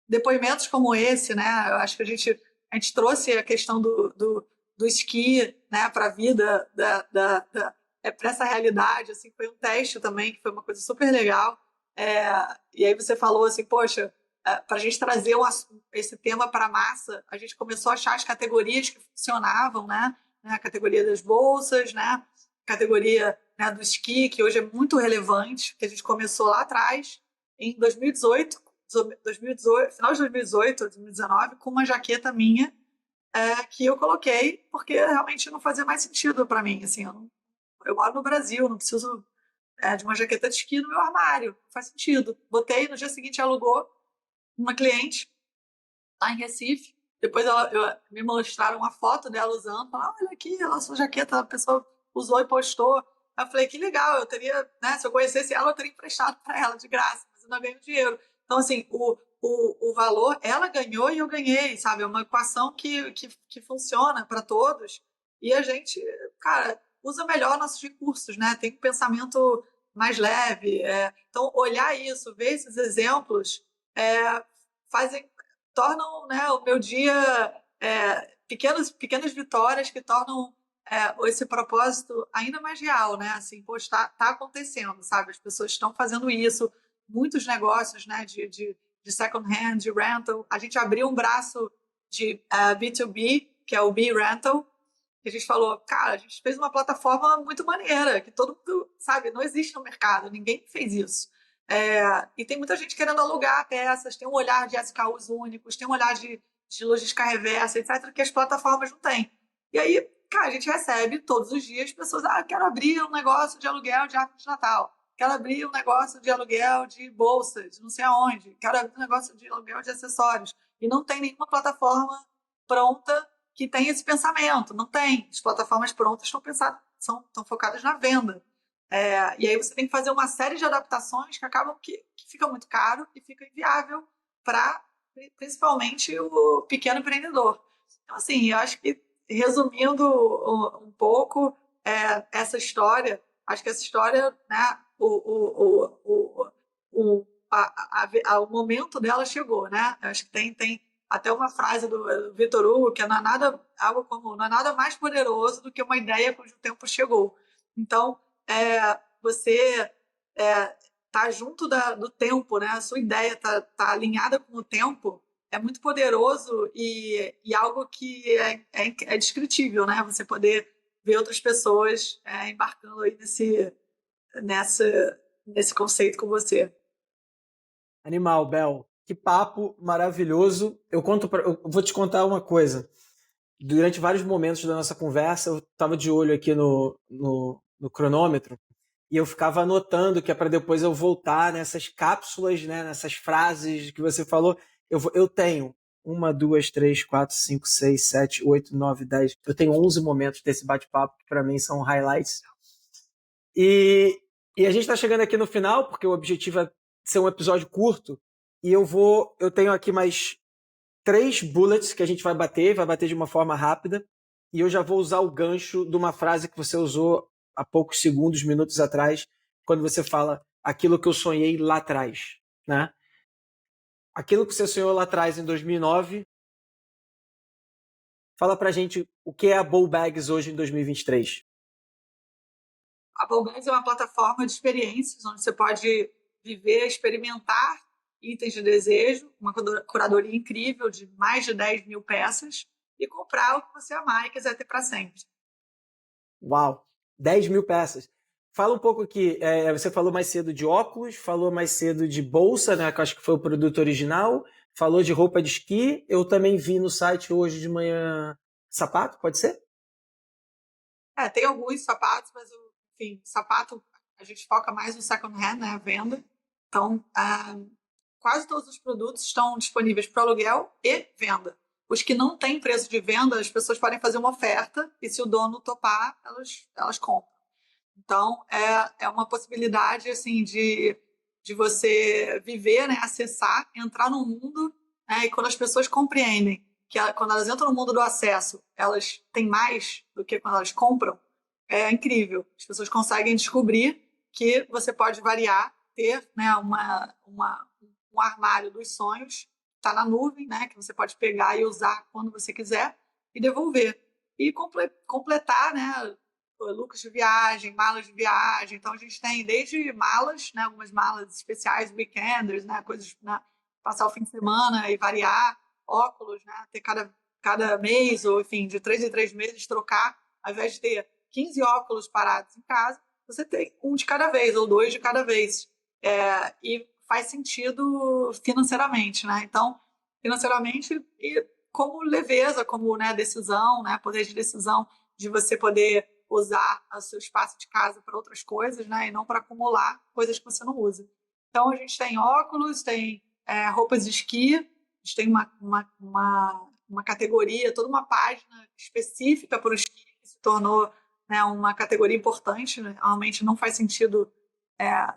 depoimentos como esse, né? Eu acho que a gente trouxe a questão do esqui, né, para a vida, para essa realidade. Assim, foi um teste também, que foi uma coisa super legal. E aí você falou assim: poxa, para a gente trazer esse tema para a massa, a gente começou a achar as categorias que funcionavam, né? A categoria das bolsas, né? A categoria, né, do esqui, que hoje é muito relevante, que a gente começou lá atrás, em 2018, final de 2018, 2019, com uma jaqueta minha que eu coloquei porque realmente não fazia mais sentido para mim. Assim, eu moro no Brasil, não preciso de uma jaqueta de esqui no meu armário, não faz sentido. Botei, no dia seguinte alugou uma cliente lá em Recife. Depois me mostraram uma foto dela usando. Falaram: olha aqui, a sua jaqueta, a pessoa usou e postou. Eu falei: que legal, eu teria, né, se eu conhecesse ela, eu teria emprestado para ela de graça, mas eu não ganho dinheiro. Então, assim, o valor, ela ganhou e eu ganhei, sabe? É uma equação que funciona para todos. E a gente, cara, usa melhor nossos recursos, né? Tem um pensamento mais leve. Então, olhar isso, ver esses exemplos, tornam, né, o meu dia pequenas vitórias que tornam esse propósito ainda mais real, né? Assim, pô, tá acontecendo, sabe? As pessoas estão fazendo isso, muitos negócios, né, de second hand, de rental. A gente abriu um braço de B2B, que é o B-Rental, que a gente falou, cara, a gente fez uma plataforma muito maneira, que todo mundo, sabe, não existe no mercado, ninguém fez isso. E tem muita gente querendo alugar peças, tem um olhar de SKUs únicos, tem um olhar de logística reversa, etc., que as plataformas não têm. E aí, cara, a gente recebe todos os dias pessoas, quero abrir um negócio de aluguel de árvore de Natal, quero abrir um negócio de aluguel de bolsas, não sei aonde, quero abrir um negócio de aluguel de acessórios. E não tem nenhuma plataforma pronta que tem esse pensamento, não tem. As plataformas prontas estão focadas na venda. E aí você tem que fazer uma série de adaptações que acabam que fica muito caro e fica inviável para, principalmente, o pequeno empreendedor. Então, assim, eu acho que, resumindo um pouco essa história, acho que essa história, né, o momento dela chegou, né? Eu acho que tem até uma frase do Vitor Hugo, que não é nada, algo como, não é nada mais poderoso do que uma ideia cujo tempo chegou. Então, você tá junto do tempo, né? A sua ideia tá alinhada com o tempo, é muito poderoso e algo que é descritível, né? Você poder ver outras pessoas embarcando aí nesse conceito com você. Animal, Bel. Que papo maravilhoso. Eu vou te contar uma coisa. Durante vários momentos da nossa conversa, eu estava de olho aqui no cronômetro e eu ficava anotando que é para depois eu voltar nessas cápsulas, né, nessas frases que você falou. Eu tenho 1, 2, 3, 4, 5, 6, 7, 8, 9, 10. Eu tenho 11 momentos desse bate-papo que para mim são highlights. E a gente está chegando aqui no final, porque o objetivo é ser um episódio curto. E eu tenho aqui mais 3 bullets que a gente vai bater de uma forma rápida. E eu já vou usar o gancho de uma frase que você usou há poucos segundos, minutos atrás, quando você fala aquilo que eu sonhei lá atrás, né? Aquilo que você sonhou lá atrás em 2009, fala pra gente o que é a Bowl Bags hoje em 2023. A Bowbags é uma plataforma de experiências onde você pode viver, experimentar itens de desejo, uma curadoria incrível de mais de 10 mil peças e comprar o que você amar e quiser ter para sempre. Uau, 10 mil peças. Fala um pouco aqui, você falou mais cedo de óculos, falou mais cedo de bolsa, né, que eu acho que foi o produto original, falou de roupa de esqui, eu também vi no site hoje de manhã sapato, pode ser? Tem alguns sapatos, mas, enfim, sapato a gente foca mais no second hand, né, a venda. Então, quase todos os produtos estão disponíveis para aluguel e venda. Os que não têm preço de venda, as pessoas podem fazer uma oferta e se o dono topar, elas compram. Então, é uma possibilidade assim de você viver, né, acessar, entrar no mundo, né, e quando as pessoas compreendem que quando elas entram no mundo do acesso, elas têm mais do que quando elas compram, é incrível. As pessoas conseguem descobrir que você pode variar, ter, né, um armário dos sonhos, está na nuvem, né, que você pode pegar e usar quando você quiser e devolver. E completar, né, looks de viagem, malas de viagem. Então, a gente tem desde malas, né, algumas malas especiais, weekenders, né, coisas para passar o fim de semana e variar, óculos, né, ter cada mês, ou enfim, de 3 em 3 meses, trocar, ao invés de ter 15 óculos parados em casa, você tem um de cada vez, ou 2 de cada vez. E faz sentido financeiramente, né? Então, financeiramente e como leveza, como, né, decisão, né, poder de decisão de você poder usar o seu espaço de casa para outras coisas, né, e não para acumular coisas que você não usa. Então, a gente tem óculos, tem roupas de esqui, a gente tem uma categoria, toda uma página específica para o esqui, que se tornou, né, uma categoria importante. Né? Normalmente não faz sentido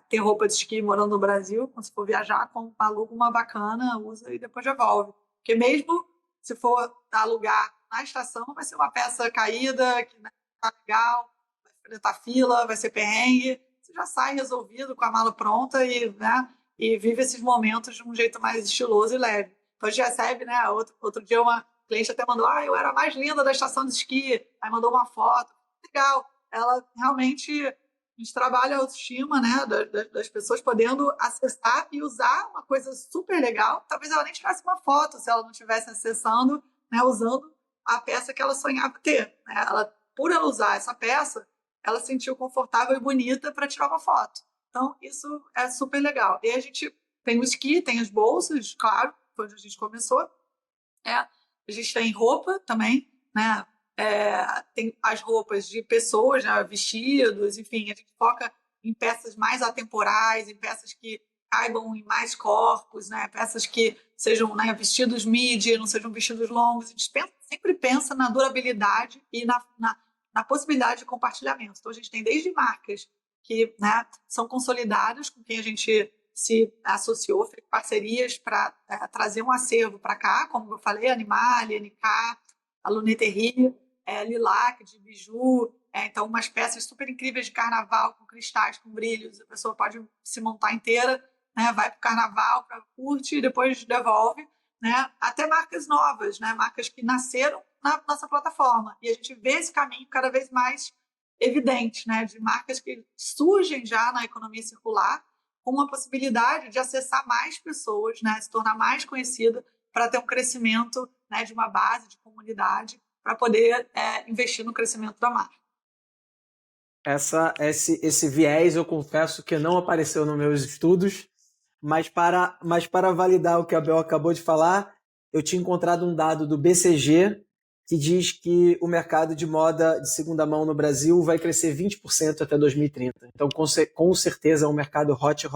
ter roupa de esqui morando no Brasil. Quando você for viajar, aluga uma bacana, usa e depois devolve. Porque mesmo se for alugar na estação, vai ser uma peça caída, que não está legal, vai enfrentar fila, vai ser perrengue. Você já sai resolvido com a mala pronta e, né, e vive esses momentos de um jeito mais estiloso e leve. Então a gente recebe, né? Outro dia uma cliente até mandou, eu era a mais linda da estação de esqui, aí mandou uma foto. Legal, ela realmente, a gente trabalha a autoestima, né, das pessoas podendo acessar e usar uma coisa super legal. Talvez ela nem tivesse uma foto se ela não estivesse acessando, né, usando a peça que ela sonhava ter. Né? Por ela usar essa peça, ela se sentiu confortável e bonita para tirar uma foto. Então, isso é super legal. E a gente tem o esqui, tem as bolsas, claro, foi onde a gente começou. A gente tem roupa também, né? Tem as roupas de pessoas, né? Vestidos, enfim, a gente foca em peças mais atemporais, em peças que caibam em mais corpos, né? Peças que sejam, né, vestidos midi, não sejam vestidos longos. A gente sempre pensa na durabilidade e na possibilidade de compartilhamento. Então, a gente tem desde marcas que, né, são consolidadas, com quem a gente se associou, fez parcerias para trazer um acervo para cá, como eu falei, Animale, NK, a Luneterie, Lilac, de biju, então umas peças super incríveis de carnaval, com cristais, com brilhos, a pessoa pode se montar inteira, né, vai para o carnaval, curte e depois devolve, né, até marcas novas, né, marcas que nasceram na nossa plataforma, e a gente vê esse caminho cada vez mais evidente, né, de marcas que surgem já na economia circular, com uma possibilidade de acessar mais pessoas, né, se tornar mais conhecida, para ter um crescimento, né, de uma base, de comunidade, para poder investir no crescimento da marca. Esse viés, eu confesso que não apareceu nos meus estudos, mas para validar o que a Bel acabou de falar, eu tinha encontrado um dado do BCG que diz que o mercado de moda de segunda mão no Brasil vai crescer 20% até 2030. Então, com certeza, é um mercado hot.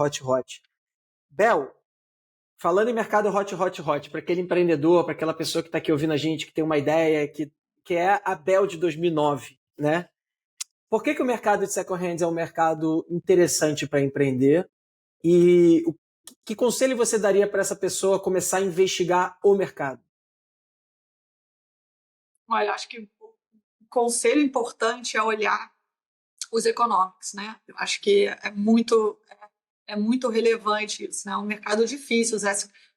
Bel, falando em mercado hot, para aquele empreendedor, para aquela pessoa que está aqui ouvindo a gente, que tem uma ideia, que é a Bel de 2009, né? Por que o mercado de second hand é um mercado interessante para empreender? E que conselho você daria para essa pessoa começar a investigar o mercado? Olha, acho que um conselho importante é olhar os economics, né? Eu acho que é muito relevante isso, né? É um mercado difícil,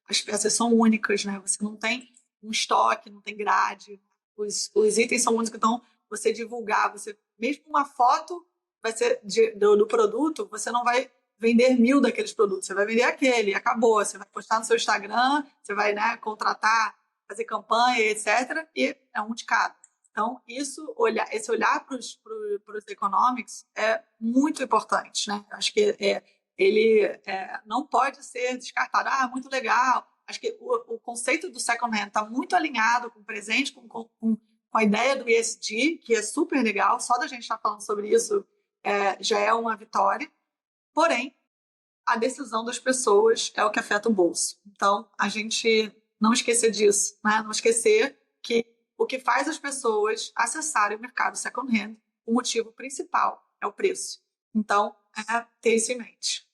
as peças são únicas, né? Você não tem um estoque, não tem grade, os itens são únicos, então você divulgar, mesmo uma foto vai ser do produto, você não vai vender 1000 daqueles produtos, você vai vender aquele, acabou, você vai postar no seu Instagram, você vai, né, contratar, fazer campanha, etc. E é um de cada. Então, esse olhar para os economics é muito importante, né? Acho que ele não pode ser descartado. Muito legal. Acho que o conceito do second hand está muito alinhado com o presente, com a ideia do ESG, que é super legal. Só da gente estar falando sobre isso já é uma vitória. Porém, a decisão das pessoas é o que afeta o bolso. Então, a gente não esquecer disso, né? Não esquecer que o que faz as pessoas acessarem o mercado second hand, o motivo principal é o preço. Então, ter isso em mente.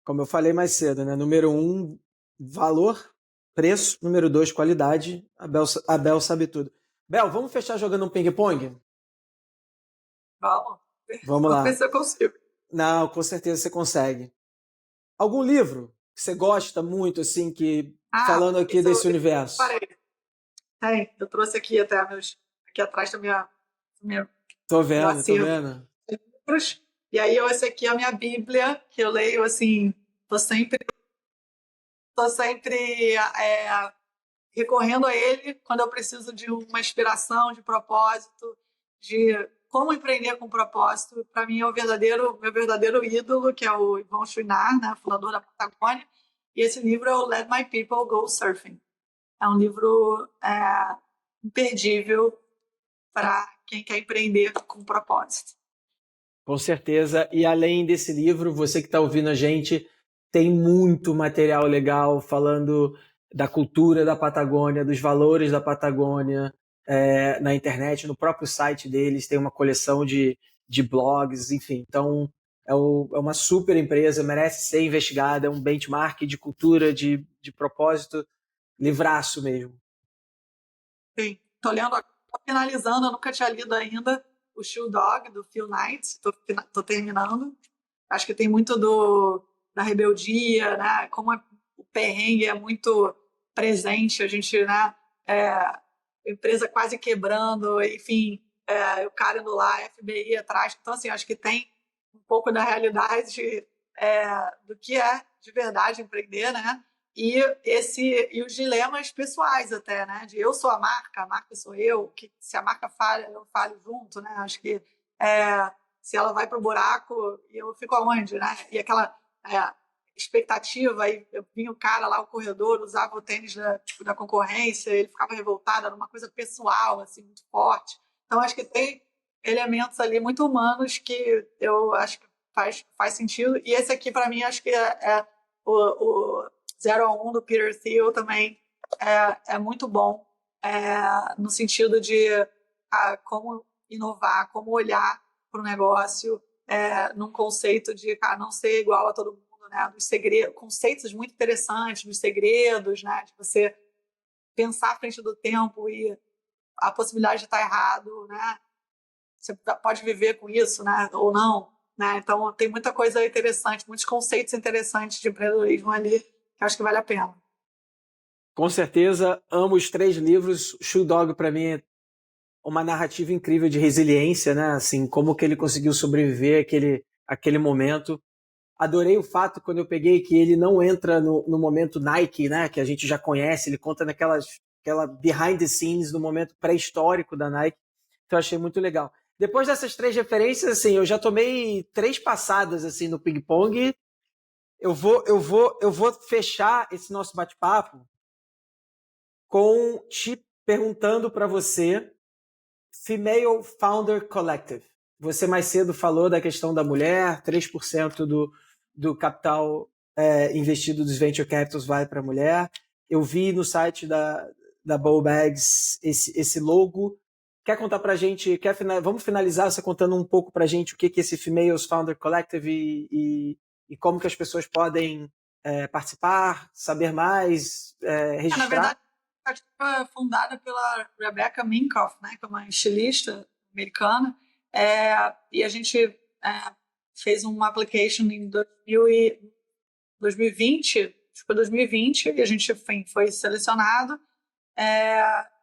Como eu falei mais cedo, né? Número 1, valor, preço. Número 2, qualidade. A Bel sabe tudo. Bel, vamos fechar jogando um ping-pong? Vamos. Vamos Vamos ver lá. se eu consigo. Não, com certeza você consegue. Algum livro que você gosta muito, assim, falando aqui desse universo? Parei. Eu trouxe aqui até aqui atrás da minha Tô meu vendo. de livros. E aí, esse aqui é a minha Bíblia, que eu leio, assim, tô sempre recorrendo a ele quando eu preciso de uma inspiração, de propósito, de como empreender com propósito. Para mim, é o meu verdadeiro ídolo, que é o Yvon Chouinard, né, fundador da Patagônia. E esse livro é o Let My People Go Surfing. É um livro imperdível para quem quer empreender com propósito. Com certeza. E além desse livro, você que está ouvindo a gente, tem muito material legal falando da cultura da Patagônia, dos valores da Patagônia, na internet, no próprio site deles, tem uma coleção de blogs, enfim. Então, é uma super empresa, merece ser investigada, é um benchmark de cultura, de propósito, livraço mesmo. Sim, estou lendo, tô finalizando, eu nunca tinha lido ainda o Shoe Dog, do Phil Knight, estou terminando. Acho que tem muito da rebeldia, né? Como o perrengue é muito presente, a gente, né? Empresa quase quebrando, enfim, o cara indo lá, FBI atrás. Então, assim, acho que tem um pouco da realidade do que é de verdade empreender, né? E os dilemas pessoais até, né? De eu sou a marca sou eu, que se a marca falha, eu falho junto, né? Acho que se ela vai para o buraco, eu fico aonde, né? E aquela expectativa, aí eu vinha o cara lá, o corredor, usava o tênis da concorrência, ele ficava revoltado, era uma coisa pessoal, assim, muito forte. Então, acho que tem elementos ali muito humanos que eu acho que faz sentido. E esse aqui, para mim, acho que o 0 a 1 do Peter Thiel também é muito bom, no sentido de como inovar, como olhar para o negócio num conceito de não ser igual a todo mundo, né? Dos segredos, conceitos muito interessantes, dos segredos, né? De você pensar à frente do tempo e a possibilidade de estar errado, né? Você pode viver com isso, né? Ou não, né? Então tem muita coisa interessante, muitos conceitos interessantes de empreendedorismo ali que eu acho que vale a pena. Com certeza, amo os 3 livros. Shoe Dog, para mim, é uma narrativa incrível de resiliência, né? Assim, como que ele conseguiu sobreviver àquele momento. Adorei o fato, quando eu peguei, que ele não entra no momento Nike, né? Que a gente já conhece, ele conta aquela behind the scenes, no momento pré-histórico da Nike. Então, eu achei muito legal. Depois dessas 3 referências, assim, eu já tomei 3 passadas assim no ping-pong. Eu vou fechar esse nosso bate-papo com te perguntando para você, Female Founder Collective. Você mais cedo falou da questão da mulher, 3% do capital investido dos venture capitals vai para a mulher. Eu vi no site da Bowbags esse logo. Quer contar para a gente, vamos finalizar você contando um pouco para a gente o que é esse Female Founder Collective e como que as pessoas podem participar, saber mais, Na registrar? verdade, a foi fundada pela Rebecca Minkoff, né, que é uma estilista americana, e a gente fez um application em 2020, acho que foi 2020, e a gente foi selecionado,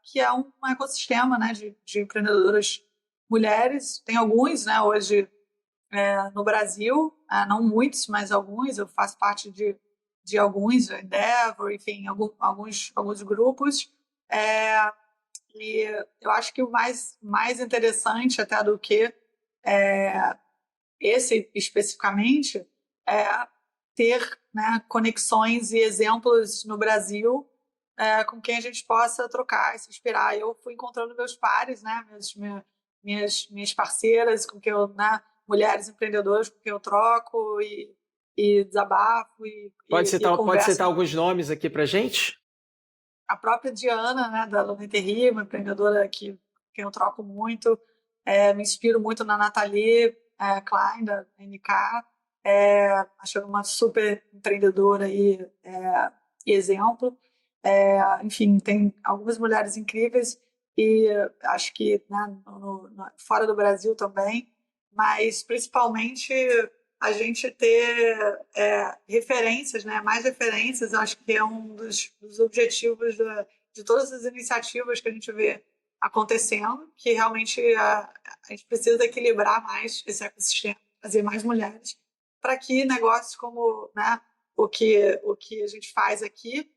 que é um ecossistema, né, de empreendedoras mulheres. Tem alguns, né, hoje no Brasil, não muitos, mas alguns. Eu faço parte de alguns, Endeavor, enfim, alguns grupos. E eu acho que o mais interessante até do que esse especificamente é ter, né, conexões e exemplos no Brasil com quem a gente possa trocar, se inspirar. Eu fui encontrando meus pares, né, minhas parceiras, com quem eu, né, mulheres empreendedoras com quem eu troco e desabafo e Pode converso. citar alguns nomes aqui para gente? A própria Diana, né, da Luna Terri, uma empreendedora que eu troco muito, me inspiro muito na Nathalie Klein, da NK, acho uma super empreendedora e exemplo. Enfim, tem algumas mulheres incríveis e acho que, né, fora do Brasil também, mas principalmente a gente ter referências, né, mais referências. Acho que é um dos objetivos de todas as iniciativas que a gente vê acontecendo, que realmente a gente precisa equilibrar mais esse ecossistema, trazer mais mulheres, para que negócios como, né, o que a gente faz aqui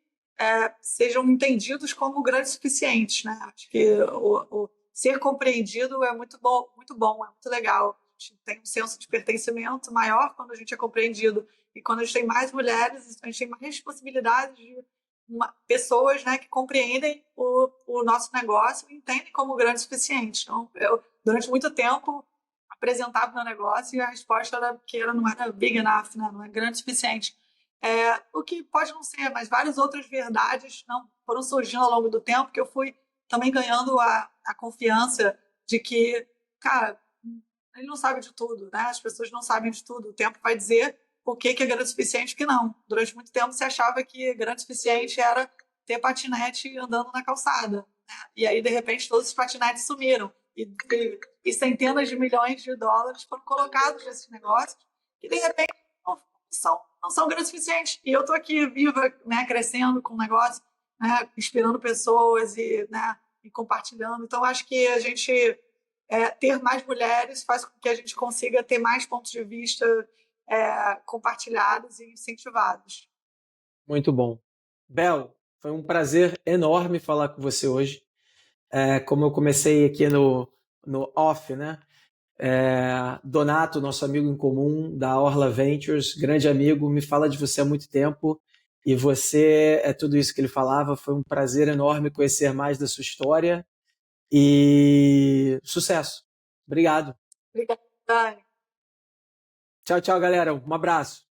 sejam entendidos como grandes suficientes, né? Acho que o ser compreendido é muito bom, é muito legal. A gente tem um senso de pertencimento maior quando a gente é compreendido. E quando a gente tem mais mulheres, a gente tem mais possibilidades de pessoas, né, que compreendem o nosso negócio e entendem como grande suficiente. Então, eu, durante muito tempo, apresentava meu negócio e a resposta era que não era big enough, né? Não é grande o suficiente. O que pode não ser, mas várias outras verdades não foram surgindo ao longo do tempo, que eu fui também ganhando a confiança de que, cara, ele não sabe de tudo, né? As pessoas não sabem de tudo. O tempo vai dizer o que é grande o suficiente e o que não. Durante muito tempo você achava que grande o suficiente era ter patinete andando na calçada, né? E aí, de repente, todos os patinetes sumiram. e centenas de milhões de dólares foram colocados nesses negócios que, de repente, não são grandes o suficiente. E eu estou aqui viva, né, crescendo com o negócio, né, inspirando pessoas né, e compartilhando. Então, acho que a gente ter mais mulheres faz com que a gente consiga ter mais pontos de vista compartilhados e incentivados. Muito bom. Bel, foi um prazer enorme falar com você hoje. Como eu comecei aqui no off, né? Donato, nosso amigo em comum da Orla Ventures, grande amigo, me fala de você há muito tempo e você é tudo isso que ele falava. Foi um prazer enorme conhecer mais da sua história e sucesso. Obrigado. Obrigada, Dani. Tchau, tchau, galera. Um abraço.